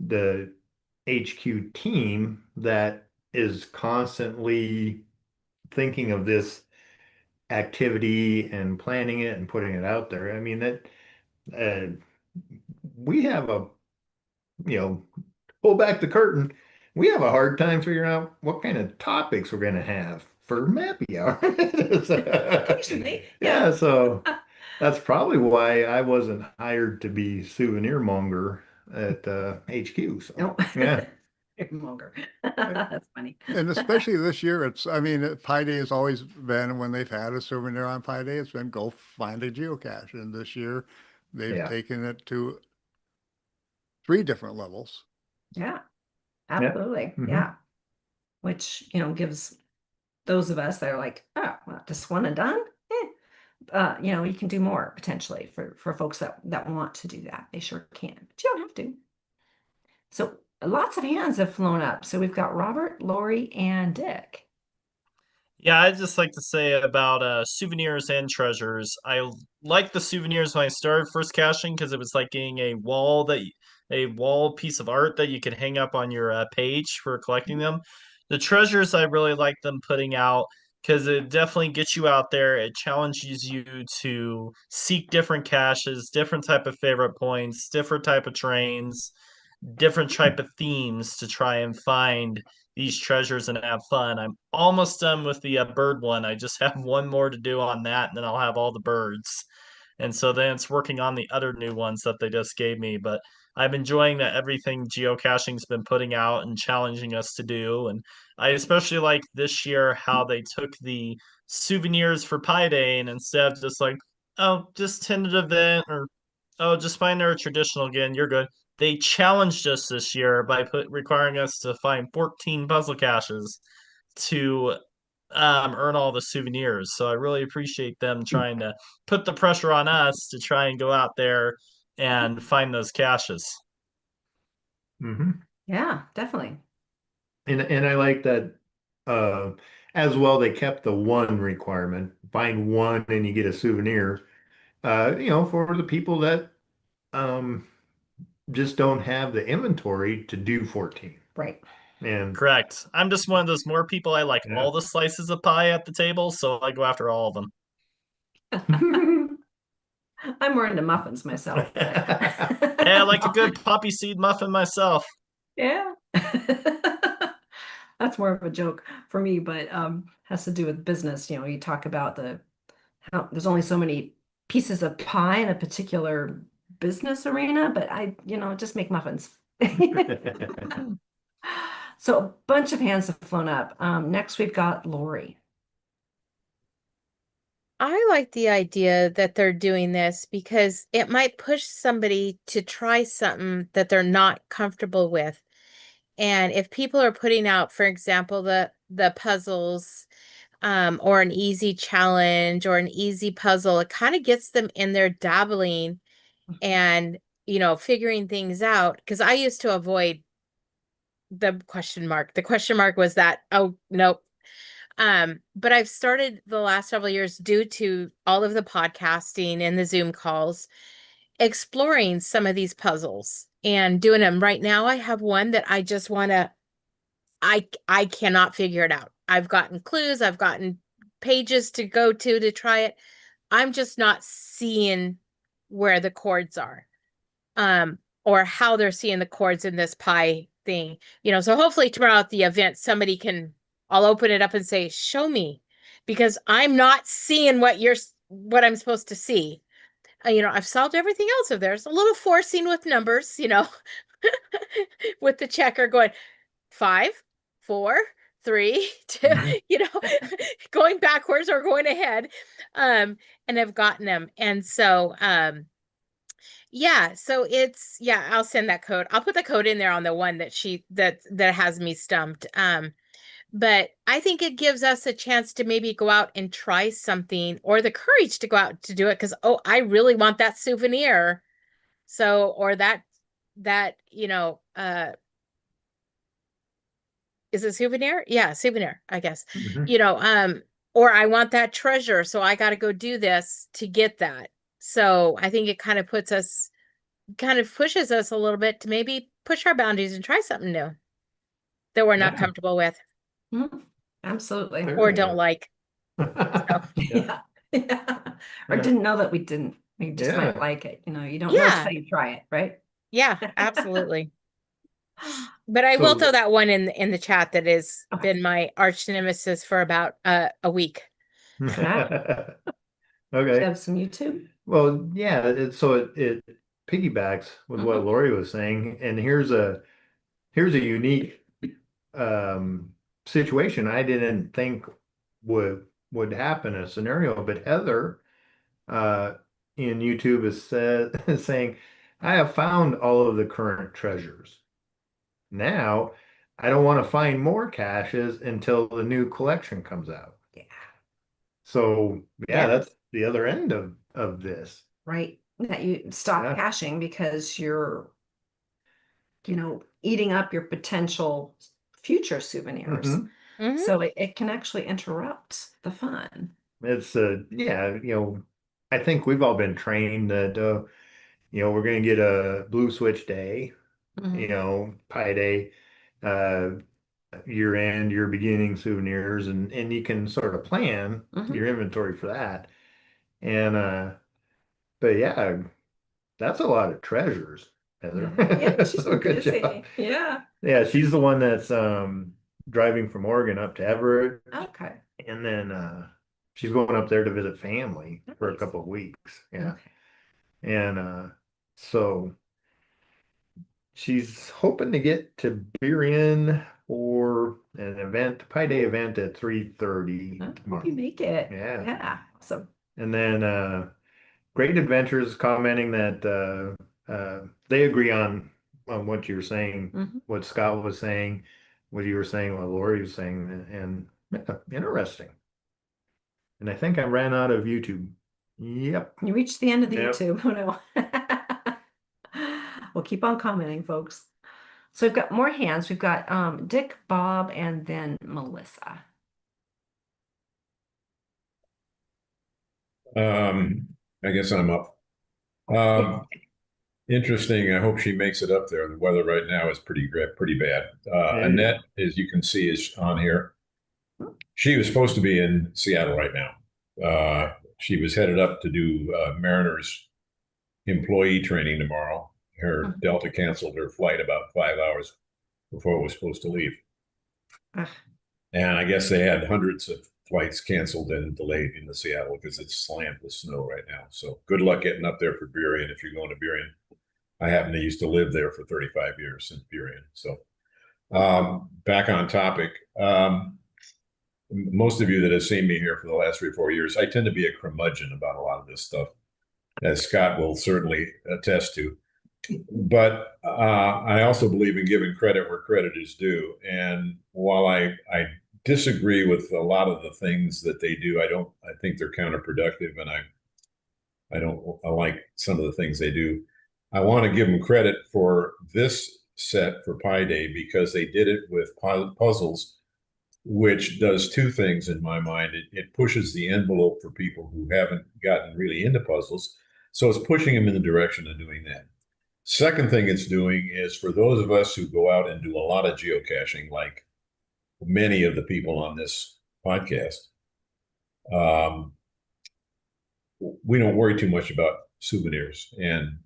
the HQ team that is constantly thinking of this activity and planning it and putting it out there. I mean that uh, we have pull back the curtain. We have a hard time figuring out what kind of topics we're going to have for Mappy Hour. Occasionally, Yeah, so that's probably why I wasn't hired to be souvenir monger at HQ. So Nope. yeah. Longer. That's funny. And especially this year, Pi Day has always been when they've had a souvenir on Pi Day, it's been go find a geocache. And this year they've taken it to 3 different levels. Yeah, absolutely. Mhm. Yeah. Which, gives those of us that are like, oh, well, just one and done. You can do more potentially for folks that want to do that. They sure can, but you don't have to. So lots of hands have flown up. So we've got Robert, Lori, and Dick. Yeah, I'd just like to say about souvenirs and treasures. I like the souvenirs when I started first caching because it was like getting a wall piece of art that you could hang up on your page for collecting them. The treasures, I really like them putting out because it definitely gets you out there. It challenges you to seek different caches, different type of favorite points, different type of trains, different type of themes to try and find these treasures and have fun. I'm almost done with the bird one. I just have one more to do on that, and then I'll have all the birds. And so then it's working on the other new ones that they just gave me. But I'm enjoying that everything geocaching's been putting out and challenging us to do. And I especially like this year how they took the souvenirs for Pi Day and instead of just like, oh, just tentative event or oh, just find our traditional again, you're good. They challenged us this year by requiring us to find 14 puzzle caches to earn all the souvenirs. So I really appreciate them trying to put the pressure on us to try and go out there and find those caches. Yeah, definitely. And I like that as well. They kept the one requirement: find one and you get a souvenir. For the people that um just don't have the inventory to do 14. Right. And Correct. I'm just one of those more people. I like Yeah. all the slices of pie at the table, so I go after all of them. I'm more into muffins myself. Yeah, I like a good poppy seed muffin myself. Yeah. That's more of a joke for me, but has to do with business. You talk about how there's only so many pieces of pie in a particular business arena, but I just make muffins. So a bunch of hands have flown up. Next we've got Lori. I like the idea that they're doing this because it might push somebody to try something that they're not comfortable with. And if people are putting out, for example, the puzzles, or an easy challenge or an easy puzzle, it kind of gets them in there dabbling and, figuring things out. Because I used to avoid the question mark. The question mark was that, oh, nope. But I've started the last several years, due to all of the podcasting and the Zoom calls, exploring some of these puzzles and doing them. Right now, I have one that I just want to, I cannot figure it out. I've gotten clues, I've gotten pages to go to try it. I'm just not seeing where the chords are, or how they're seeing the chords in this pie thing. So hopefully tomorrow at the event, I'll open it up and say, show me, because I'm not seeing what I'm supposed to see. I've solved everything else. If there's a little forcing with numbers, with the checker going 5, 4, 3, 2, going backwards or going ahead. And I've gotten them. And so, so I'll send that code. I'll put the code in there on the one that has me stumped. But I think it gives us a chance to maybe go out and try something, or the courage to go out to do it. Cause I really want that souvenir. So, or that, is it souvenir? Yeah, souvenir, I guess. Or I want that treasure, so I got to go do this to get that. So I think it kind of pushes us a little bit to maybe push our boundaries and try something new that we're not comfortable with. Absolutely. Or don't like. Yeah. Or didn't know that we didn't. We just might like it. You don't know until you try it, right? Yeah, absolutely. But I will throw that one in the chat that has been my arch nemesis for about a week. Okay. You have some YouTube? Well, yeah, it piggybacks with what Lori was saying, and here's a unique situation I didn't think would happen, a scenario, but Heather in YouTube is saying, I have found all of the current treasures. Now I don't want to find more caches until the new collection comes out. Yeah. So that's the other end of this. Right. That you stop caching because you're, eating up your potential future souvenirs. So it can actually interrupt the fun. It's I think we've all been trained that we're going to get a blue switch day, pie day, year end, year beginning souvenirs, and you can sort of plan your inventory for that. And but that's a lot of treasures, Heather. Yeah, she's So good busy. job. Yeah, she's the one that's driving from Oregon up to Everett. Okay. And then she's going up there to visit family for a couple of weeks. Yeah. Okay. And so she's hoping to get to Burien for an event, Pi Day event at 3:30 Hope tomorrow. you make it. Yeah. Yeah. Awesome. And then Great Adventures commenting that they agree on what you're saying, what Scott was saying, what you were saying, what Lori was saying, and interesting. And I think I ran out of YouTube. Yep. You reached the end of the Yep. YouTube. Oh no. We'll keep on commenting, folks. So we've got more hands. We've got Dick, Bob, and then Melissa. I guess I'm up. Interesting. I hope she makes it up there. The weather right now is pretty bad. Annette, as you can see, is on here. She was supposed to be in Seattle right now. She was headed up to do Mariners employee training tomorrow. Her Delta canceled her flight about 5 hours before it was supposed to leave. And I guess they had hundreds of flights canceled and delayed into Seattle because it's slammed with snow right now. So good luck getting up there for Burien if you're going to Burien. I happen to used to live there for 35 years in Burien. So back on topic. Most of you that have seen me here for the last 3 or 4 years, I tend to be a curmudgeon about a lot of this stuff, as Scott will certainly attest to. But I also believe in giving credit where credit is due. And while I disagree with a lot of the things that they do, I think they're counterproductive, and I like some of the things they do. I want to give them credit for this set for Pi Day because they did it with puzzles, which does 2 things in my mind. It pushes the envelope for people who haven't gotten really into puzzles. So it's pushing them in the direction of doing that. Second thing it's doing is for those of us who go out and do a lot of geocaching, like many of the people on this podcast, we don't worry too much about souvenirs and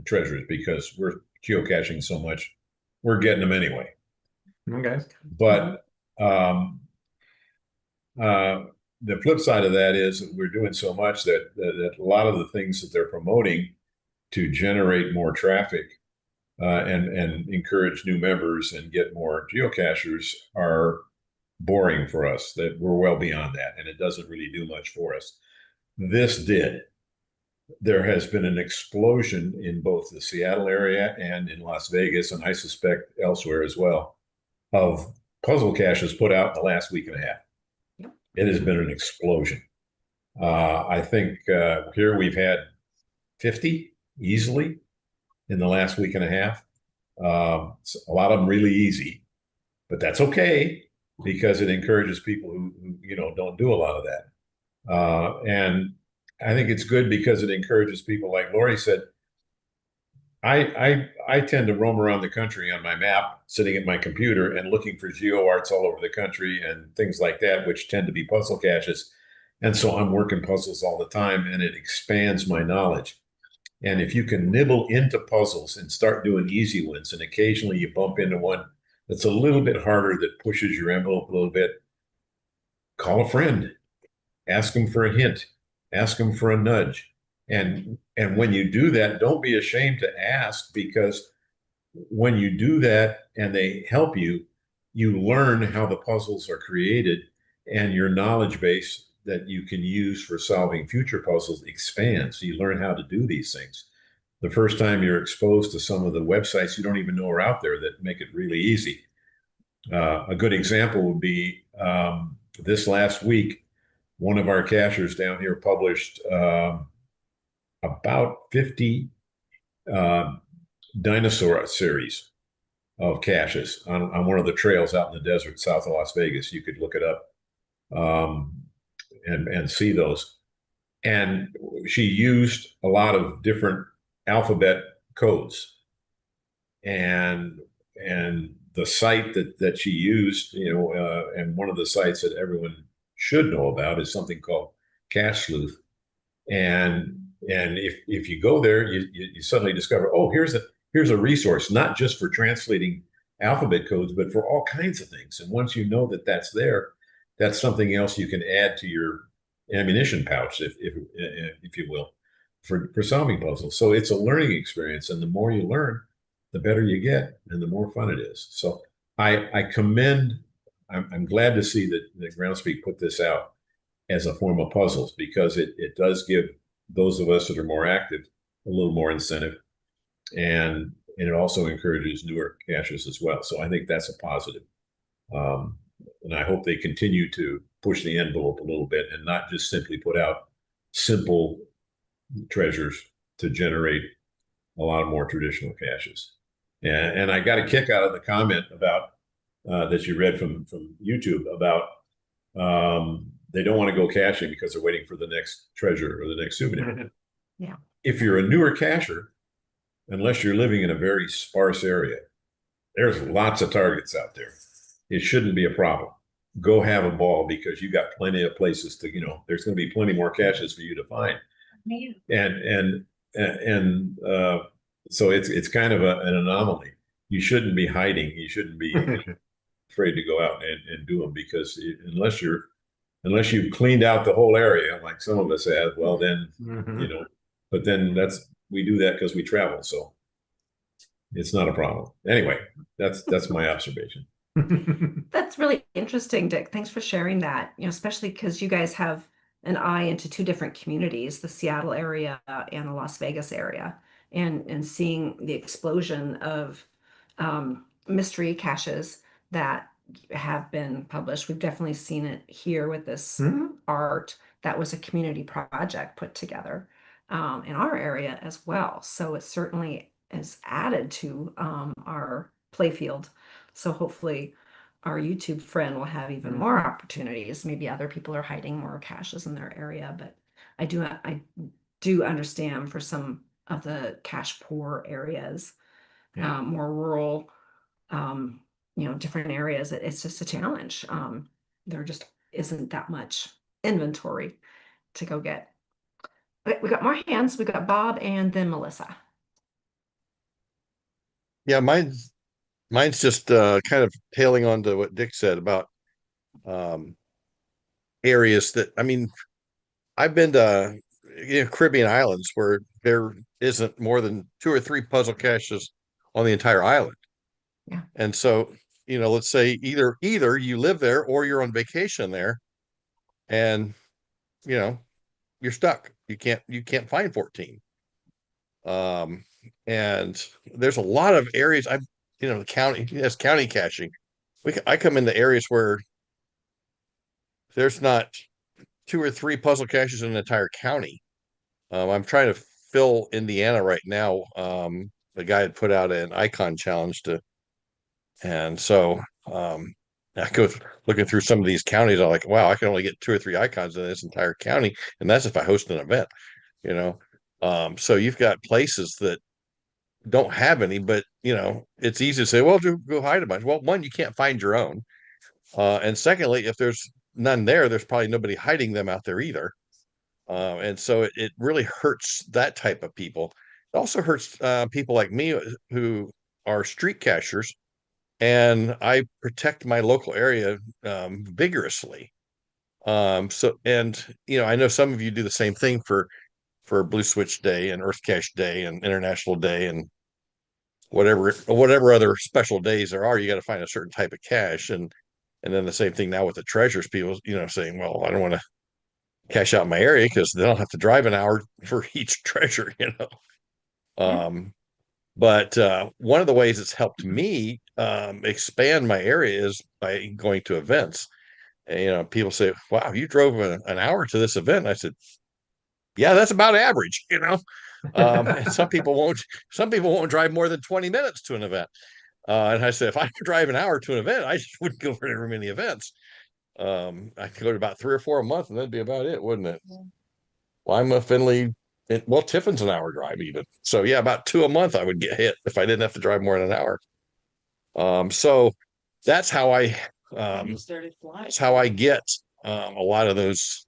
treasures because we're geocaching so much, we're getting them anyway. Okay. But the flip side of that is that we're doing so much that a lot of the things that they're promoting to generate more traffic and encourage new members and get more geocachers are boring for us, that we're well beyond that, and it doesn't really do much for us. This did. There has been an explosion in both the Seattle area and in Las Vegas, and I suspect elsewhere as well, of puzzle caches put out in the last week and a half. Yep. It has been an explosion. I think here we've had 50 easily in the last week and a half. A lot of them really easy, but that's okay because it encourages people who don't do a lot of that. And I think it's good because it encourages people, like Lori said. I tend to roam around the country on my map, sitting at my computer and looking for geo arts all over the country and things like that, which tend to be puzzle caches. And so I'm working puzzles all the time, and it expands my knowledge. And if you can nibble into puzzles and start doing easy ones, and occasionally you bump into one that's a little bit harder that pushes your envelope a little bit, call a friend, ask them for a hint, ask them for a nudge. And when you do that, don't be ashamed to ask, because when you do that and they help you, you learn how the puzzles are created, and your knowledge base that you can use for solving future puzzles expands. So you learn how to do these things. The first time you're exposed to some of the websites you don't even know are out there that make it really easy. A good example would be this last week, one of our cachers down here published about 50 dinosaur series of caches on one of the trails out in the desert south of Las Vegas. You could look it up and see those. And she used a lot of different alphabet codes. And the site that she used, and one of the sites that everyone should know about is something called Cache Sleuth. And if you go there, you suddenly discover, oh, here's a resource, not just for translating alphabet codes, but for all kinds of things. And once you know that that's there, that's something else you can add to your ammunition pouch, if you will, for solving puzzles. So it's a learning experience, and the more you learn, the better you get, and the more fun it is. So I commend. I'm glad to see that Groundspeak put this out as a form of puzzles, because it does give those of us that are more active a little more incentive, and it also encourages newer caches as well. So I think that's a positive. And I hope they continue to push the envelope a little bit and not just simply put out simple treasures to generate a lot more traditional caches. And I got a kick out of the comment about that you read from YouTube about they don't want to go caching because they're waiting for the next treasure or the next souvenir. Yeah. If you're a newer cacher, unless you're living in a very sparse area, there's lots of targets out there. It shouldn't be a problem. Go have a ball because you got plenty of places to, there's going to be plenty more caches for you to find. And so it's kind of an anomaly. You shouldn't be hiding. You shouldn't be afraid to go out and do them because unless you've cleaned out the whole area, like some of us have, well then, but then we do that because we travel. So it's not a problem. Anyway, that's my observation. That's really interesting, Dick. Thanks for sharing that. Especially because you guys have an eye into two different communities, the Seattle area and the Las Vegas area, and seeing the explosion of mystery caches that have been published. We've definitely seen it here with this art that was a community project put together in our area as well. So it certainly is added to our playfield. So hopefully our YouTube friend will have even more opportunities. Maybe other people are hiding more caches in their area, but I do understand for some of the cache poor areas, more rural, different areas, it's just a challenge. There just isn't that much inventory to go get. Okay, we got more hands. We got Bob and then Melissa. Yeah, mine's just kind of tailing on to what Dick said about areas that, I've been to Caribbean islands where there isn't more than 2 or 3 puzzle caches on the entire island. Yeah. And so, let's say either you live there or you're on vacation there and you're stuck. You can't find 14. And there's a lot of areas the county has county caching. I come into areas where there's not 2 or 3 puzzle caches in an entire county. I'm trying to fill Indiana right now. The guy had put out an icon challenge and so I go looking through some of these counties. I'm like, wow, I can only get 2 or 3 icons in this entire county, and that's if I host an event. So you've got places that don't have any, but it's easy to say, well, go hide a bunch. Well, one, you can't find your own, and secondly, if there's none there's probably nobody hiding them out there either. And so it really hurts that type of people. It also hurts people like me who are street cashers, and I protect my local area vigorously. So, and I know some of you do the same thing for Blue Switch Day and Earth Cache Day and International Day and whatever other special days there are. You got to find a certain type of cache, and then the same thing now with the treasures. People, saying, well, I don't want to cache out my area because they don't have to drive an hour for each treasure. But one of the ways it's helped me expand my area is by going to events. And, people say, wow, you drove an hour to this event. And I said, yeah, that's about average, and some people won't drive more than 20 minutes to an event. And I said, if I could drive an hour to an event, I just wouldn't go for very many events. I could go to about 3 or 4 a month, and that'd be about it, wouldn't it? Lima, Findlay, Tiffin's an hour drive even. So yeah, about 2 a month I would get hit if I didn't have to drive more than an hour. So that's how I get a lot of those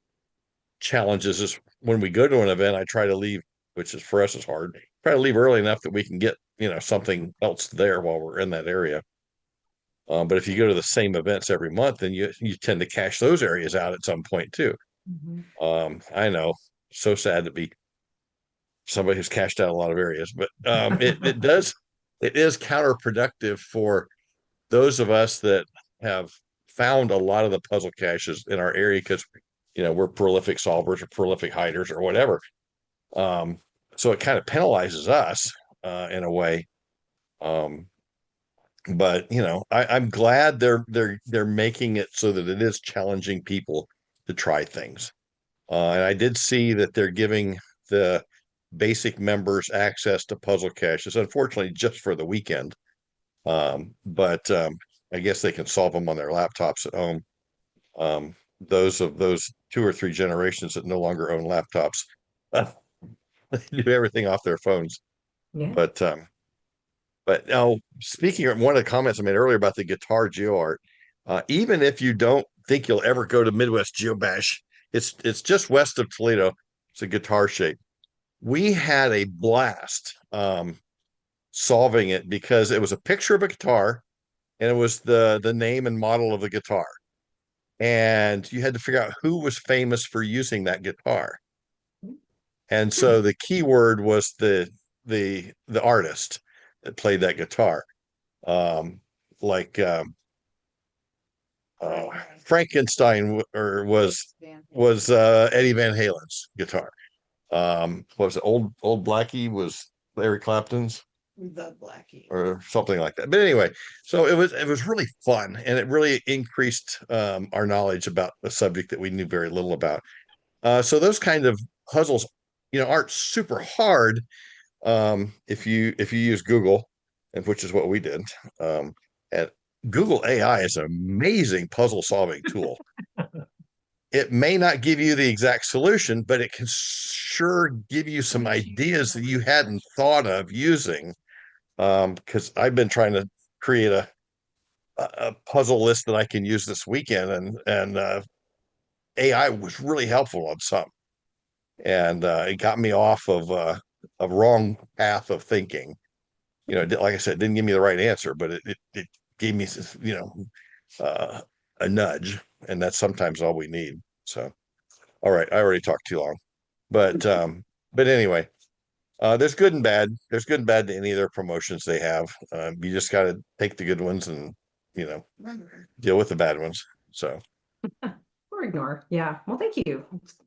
challenges. Is when we go to an event, I try to leave, which is for us is hard. Try to leave early enough that we can get something else there while we're in that area. But if you go to the same events every month, then you tend to cache those areas out at some point too. I know, so sad to be somebody who's cashed out a lot of areas, but it is counterproductive for those of us that have found a lot of the puzzle caches in our area because we're prolific solvers or prolific hiders or whatever. So it kind of penalizes us in a way. But I'm glad they're making it so that it is challenging people to try things. And I did see that they're giving the basic members access to puzzle caches, unfortunately, just for the weekend. But I guess they can solve them on their laptops at home. Those 2 or 3 generations that no longer own laptops they do everything off their phones. Yeah. But now, speaking of one of the comments I made earlier about the guitar geo art, even if you don't think you'll ever go to Midwest Geobash, it's just west of Toledo. It's a guitar shape. We had a blast solving it because it was a picture of a guitar, and it was the name and model of the guitar, and you had to figure out who was famous for using that guitar. And so the keyword was the artist that played that guitar. Like Frankenstein was Eddie Van Halen's guitar. What was it? Old Blackie was Larry Clapton's, The Blackie, or something like that. But anyway, so it was really fun, and it really increased our knowledge about the subject that we knew very little about. So those kind of puzzles, aren't super hard if you use Google, and which is what we did. And Google AI is an amazing puzzle solving tool. It may not give you the exact solution, but it can sure give you some ideas that you hadn't thought of using. Because I've been trying to create a puzzle list that I can use this weekend, and AI was really helpful on some, and it got me off of a wrong path of thinking. Like I said, it didn't give me the right answer, but it gave me, a nudge, and that's sometimes all we need. So, all right, I already talked too long, but anyway, there's good and bad. There's good and bad to any of their promotions they have. You just got to take the good ones and deal with the bad ones. So, or ignore. Yeah. Well, thank you.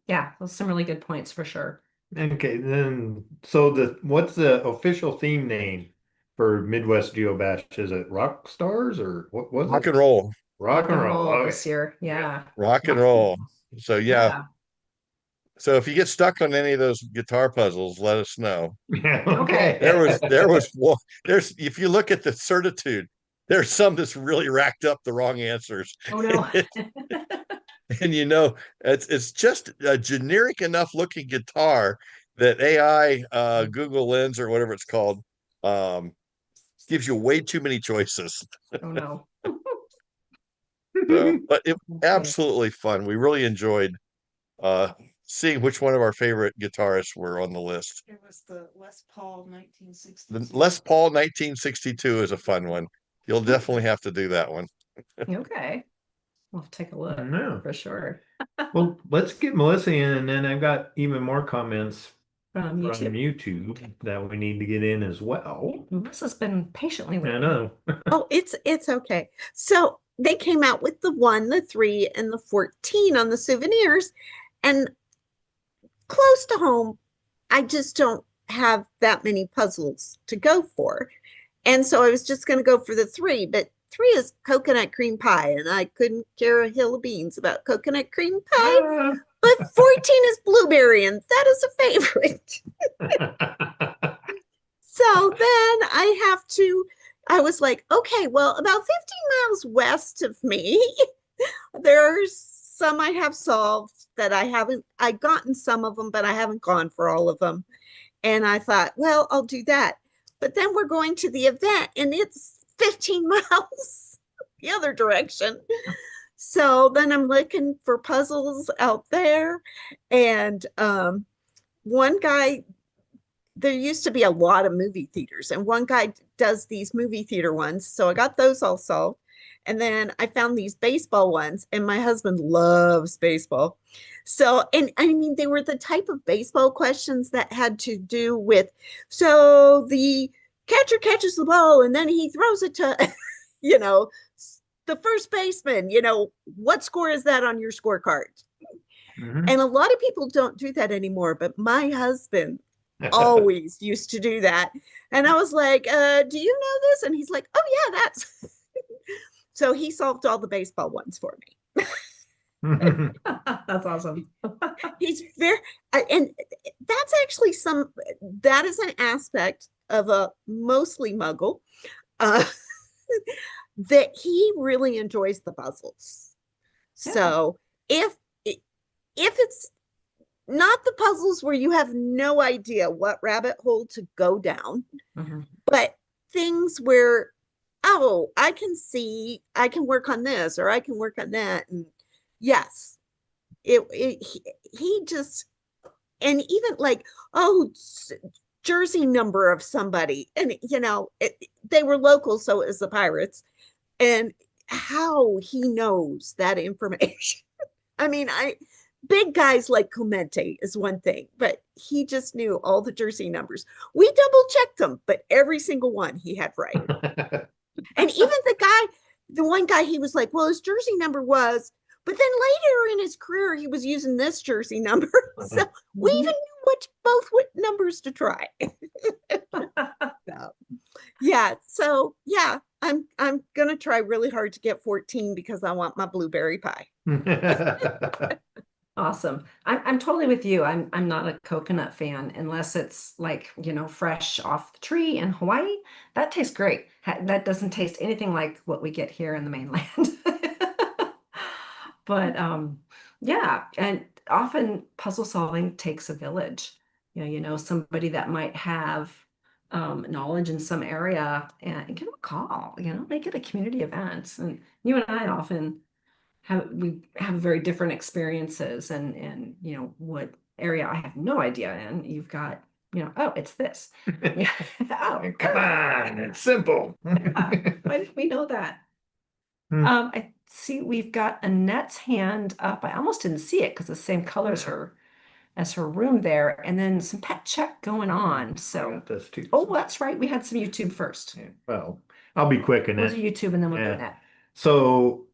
Yeah, those are some really good points for sure. Okay, then so what's the official theme name for Midwest Geobash? Is it Rock Stars, or what was rock it? and roll. Rock and roll. Okay. This year. Yeah. Rock and roll. So yeah. So if you get stuck on any of those guitar puzzles, let us know. Okay. There was one. If you look at the certitude, there's some that's really racked up the wrong answers. Oh no. And it's just a generic enough looking guitar that AI, Google Lens or whatever it's called, gives you way too many choices. Oh no. So, but it absolutely fun. We really enjoyed seeing which one of our favorite guitarists were on the list. It was the Les Paul 1962. The Les Paul 1962 is a fun one. You'll definitely have to do that one. Okay. We'll have to take a look for sure. Well, let's get Melissa in, and then I've got even more comments from YouTube that we need to get in as well. Melissa's been patiently waiting. I know. Oh, it's okay. So they came out with the 1, the 3, and the 14 on the souvenirs, and close to home, I just don't have that many puzzles to go for. And so I was just going to go for the 3, but 3 is coconut cream pie, and I couldn't care a hill of beans about coconut cream pie. But 14 is blueberry, and that is a favorite. So then I was like, okay, well, about 15 miles west of me, there's some I have solved that I've gotten some of them, but I haven't gone for all of them. And I thought, well, I'll do that. But then we're going to the event, and it's 15 miles the other direction. So then I'm looking for puzzles out there. And one guy, there used to be a lot of movie theaters, and one guy does these movie theater ones. So I got those all solved. And then I found these baseball ones, and my husband loves baseball. So, and I mean, they were the type of baseball questions that had to do with, so the catcher catches the ball and then he throws it to, the first baseman, what score is that on your scorecard? Mm-hmm. And a lot of people don't do that anymore, but my husband always used to do that. And I was like, do you know this? And he's like, oh yeah, that's... So he solved all the baseball ones for me. That's awesome. He's very, and that's actually that is an aspect of a mostly muggle, uh, that he really enjoys the puzzles. Yeah. So if it's not the puzzles where you have no idea what rabbit hole to go down, but things where, oh, I can see, I can work on this or I can work on that. And yes, he just, and even like, oh, jersey number of somebody. And, they were local, so it was the Pirates. And how he knows that information. I mean, big guys like Clemente is one thing, but he just knew all the jersey numbers. We double checked them, but every single one he had right. And even the one guy, he was like, well, his jersey number was, but then later in his career, he was using this jersey number. So we even knew what numbers to try. So yeah, I'm gonna try really hard to get 14 because I want my blueberry pie. Awesome. I'm totally with you. I'm not a coconut fan unless it's like, fresh off the tree in Hawaii. That tastes great. That doesn't taste anything like what we get here in the mainland. But yeah, and often puzzle solving takes a village. Somebody that might have knowledge in some area, and give them a call, make it a community event. And you and I often we have very different experiences, and what area I have no idea in. You've got, oh, it's this. Oh, come on, it's simple. Why did we know that? I see we've got Annette's hand up. I almost didn't see it because the same color as her room there, and then some pet check going on. So this too. Oh, that's right. We had some YouTube first. Yeah, well, I'll be quick in We'll it. do YouTube and then we'll do that. So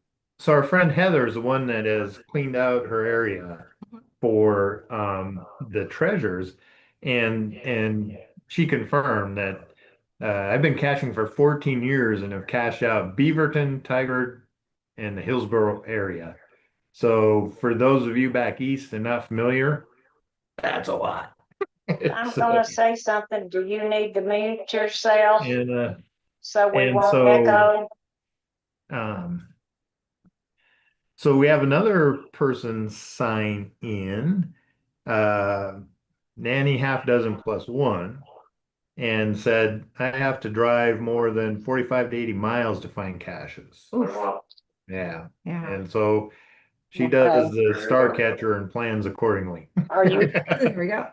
our friend Heather is the one that has cleaned out her area for the treasures, and she confirmed that I've been caching for 14 years and have cached out Beaverton, Tigard, and the Hillsborough area. So for those of you back east and not familiar, that's a lot. I'm gonna say something. Do you need to mute yourself And so we won't echo? So we have another person sign in, Nanny half dozen plus one, and said, I have to drive more than 45 to 80 miles to find caches. Oof. Yeah. Yeah. And so she does the star catcher and plans accordingly. Are you? There we go.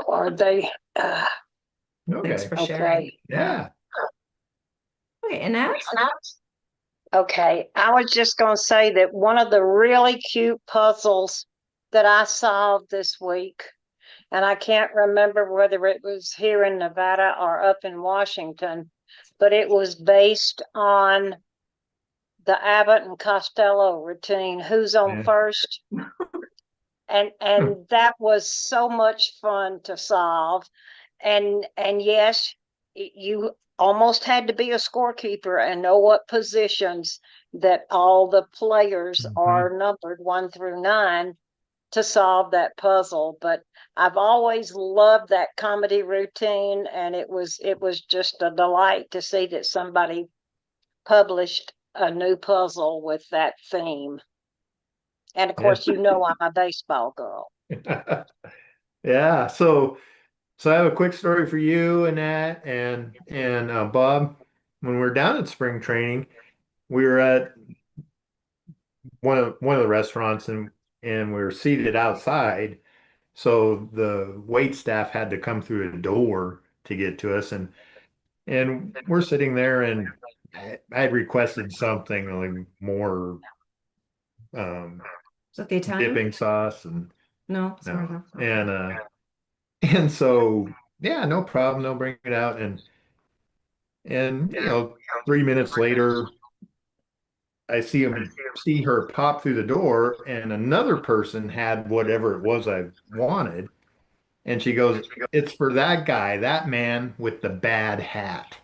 Are they? Thanks for sharing. Okay. Yeah. Okay, Annette? Okay, I was just going to say that one of the really cute puzzles that I solved this week, and I can't remember whether it was here in Nevada or up in Washington, but it was based on the Abbott and Costello routine, who's on first. And that was so much fun to solve. And yes, you almost had to be a scorekeeper and know what positions that all the players are numbered 1 through 9 to solve that puzzle. But I've always loved that comedy routine, and it was just a delight to see that somebody published a new puzzle with that theme. And of course, I'm a baseball girl. Yeah. So I have a quick story for you, Annette and Bob. When we were down at spring training, we were at one of the restaurants, and we were seated outside. So the wait staff had to come through a door to get to us, and we're sitting there, and I had requested something like more Is that the Italian? dipping sauce and No. and so yeah, no problem, they'll bring it out, and 3 minutes later I see her pop through the door, and another person had whatever it was I wanted, and she goes, it's for that guy, that man with the bad hat.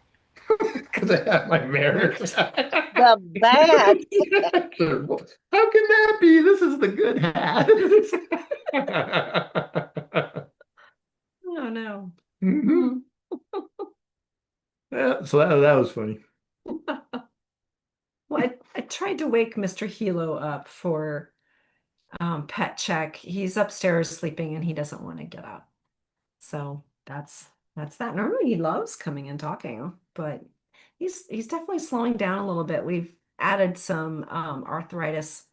Because I have my mirror. The bad. How can that be? This is the good hat. Oh no. Mhm. Yeah, so that was funny. Well, I tried to wake Mr. Hilo up for pet check. He's upstairs sleeping and he doesn't want to get up. So that's that. Normally he loves coming and talking, but he's definitely slowing down a little bit. We've added some arthritis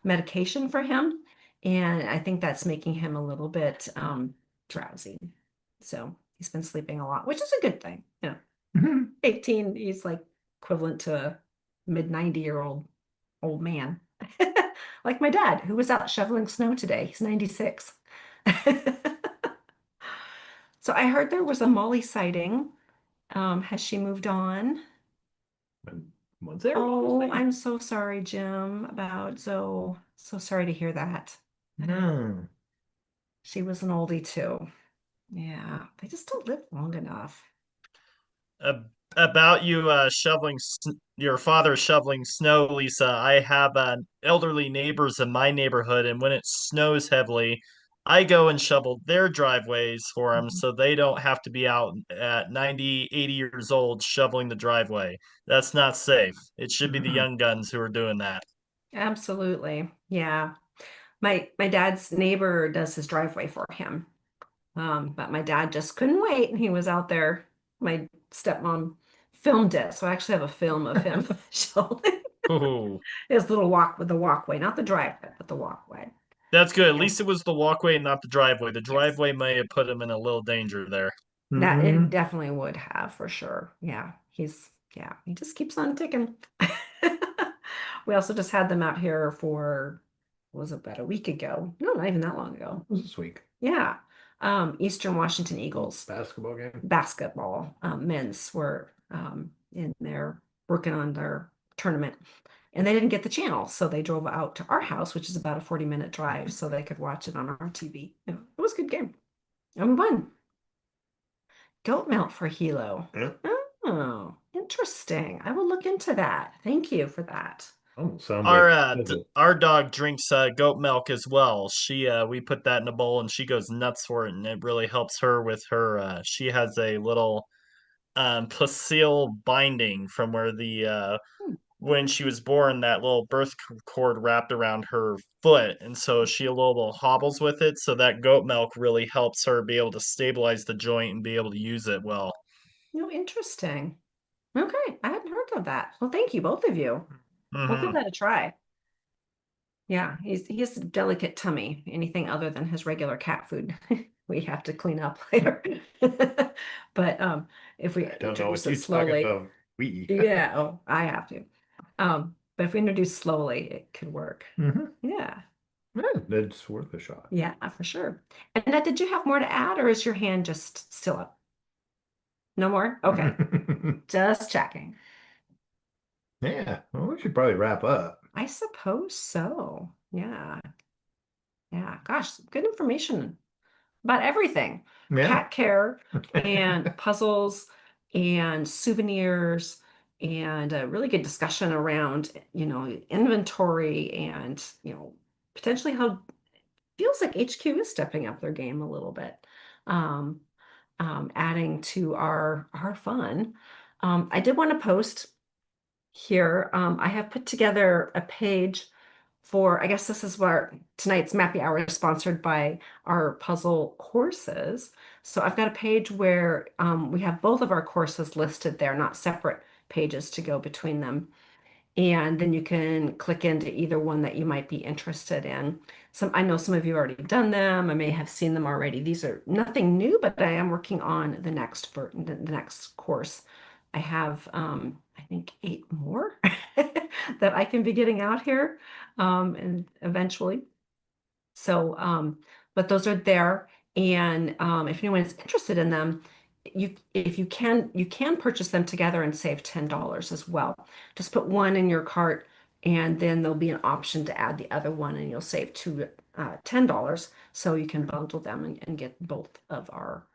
medication for him, and I think that's making him a little bit drowsy. So he's been sleeping a lot, which is a good thing. You know, Mhm. 18, he's like equivalent to a mid-90-year-old old man. Like my dad, who was out shoveling snow today. He's 96. So I heard there was a Molly sighting. Has she moved on? Was there? Oh, I'm so sorry, Jim, about Zoe. So sorry to hear that. No. She was an oldie too. Yeah, they just don't live long enough. About you your father shoveling snow, Lisa. I have elderly neighbors in my neighborhood, and when it snows heavily, I go and shovel their driveways for them so they don't have to be out at 90, 80 years old shoveling the driveway. That's not safe. It should be the young guns who are doing that. Absolutely. Yeah. My dad's neighbor does his driveway for him. But my dad just couldn't wait, and he was out there. My stepmom filmed it, so I actually have a film of him shoveling Ooh, his little walk with the walkway, not the driveway, but the walkway. that's good. At Yeah. least it was the walkway and not the driveway. The Yes. driveway may have put him in a little danger there. That it Mhm. definitely would have for sure. Yeah, he just keeps on ticking. We also just had them out here for, what was it, about a week ago? No, not even that long ago. What was this week? Yeah. Eastern Washington Eagles Basketball game. basketball men's were in there working on their tournament, and they didn't get the channel, so they drove out to our house, which is about a 40-minute drive, so they could watch it on our TV. It was a good game. And we won. Goat milk for Hilo. Yeah. Oh, interesting. I will look into that. Thank you for that. Almost sounds Our like our dog drinks goat milk as well. We put that in a bowl and she goes nuts for it, and it really helps her with her. She has a little placile binding from where the Hmm. when she was born, that little birth cord wrapped around her foot, and so she a little hobbles with it. So that goat milk really helps her be able to stabilize the joint and be able to use it well. No, interesting. Okay, I hadn't heard of that. Well, thank you, both of you. We'll give Mhm. that a try. Yeah, he has a delicate tummy. Anything other than his regular cat food, we have to clean up later. But if we I don't know introduce what it you're talking slowly, about. We. yeah, oh, I have to. But if we introduce slowly, it could work. Mhm. Yeah, Yeah, that's worth a shot. yeah, for sure. And Annette, did you have more to add, or is your hand just still up? No more? Okay, just checking. Yeah, well, we should probably wrap up. I suppose so. Yeah. Yeah. Gosh, good information about everything. Yeah. Cat care and puzzles and souvenirs and a really good discussion around, inventory and, potentially how feels like HQ is stepping up their game a little bit. Um, adding to our fun. I did want to post here. I have put together a page for, I guess this is where tonight's Mappy Hour is sponsored by our puzzle courses. So I've got a page where we have both of our courses listed there, not separate pages to go between them. And then you can click into either one that you might be interested in. I know some of you already done them. I may have seen them already. These are nothing new, but I am working on the next course. I have I think 8 more that I can be getting out here and eventually. So, but those are there. And if anyone is interested in them, if you can purchase them together and save $10 as well. Just put one in your cart, and then there'll be an option to add the other one, and you'll save $10. So you can bundle them and get both of our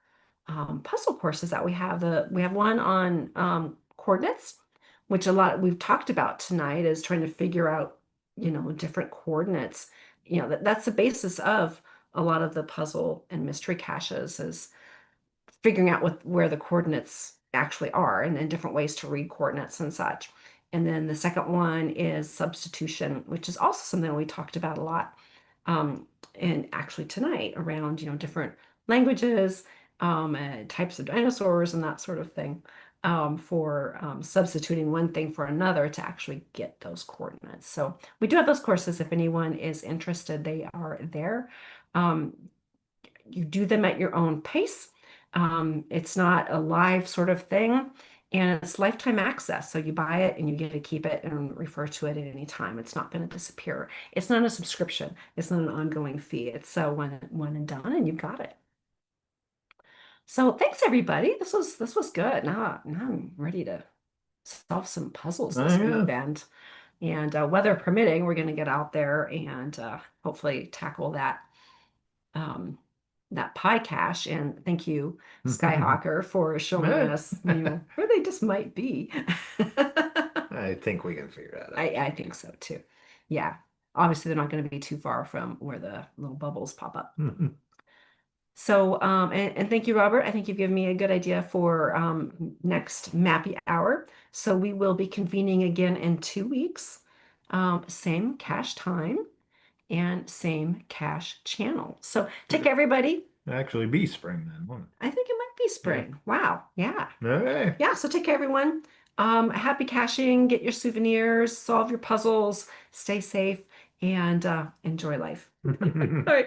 puzzle courses that we have. We have one on coordinates, which a lot we've talked about tonight is trying to figure out, different coordinates. That's the basis of a lot of the puzzle and mystery caches, is figuring out where the coordinates actually are, and then different ways to read coordinates and such. And then the second one is substitution, which is also something we talked about a lot. And actually tonight around, different languages, types of dinosaurs and that sort of thing, for substituting one thing for another to actually get those coordinates. So we do have those courses. If anyone is interested, they are there. You do them at your own pace. It's not a live sort of thing, and it's lifetime access. So you buy it and you get to keep it and refer to it at any time. It's not going to disappear. It's not a subscription. It's not an ongoing fee. It's one and done, and you've got it. So thanks everybody. This was good. Now I'm ready to solve some puzzles this weekend. And weather permitting, we're going to get out there and hopefully tackle that pie cache. And thank you, Skyhawker, for showing us where they just might be. I think we can figure that out. I think so too. Yeah. Obviously, they're not going to be too far from where the little bubbles pop up. So, and thank you, Robert. I think you've given me a good idea for next Mappy Hour. So we will be convening again in 2 weeks. Same cache time and same cache channel. So take care, everybody. Actually be spring then, won't it? I think it might be spring. Yeah. Wow. Yeah. Okay. Yeah. So take care, everyone. Happy caching. Get your souvenirs. Solve your puzzles. Stay safe and enjoy life. All right.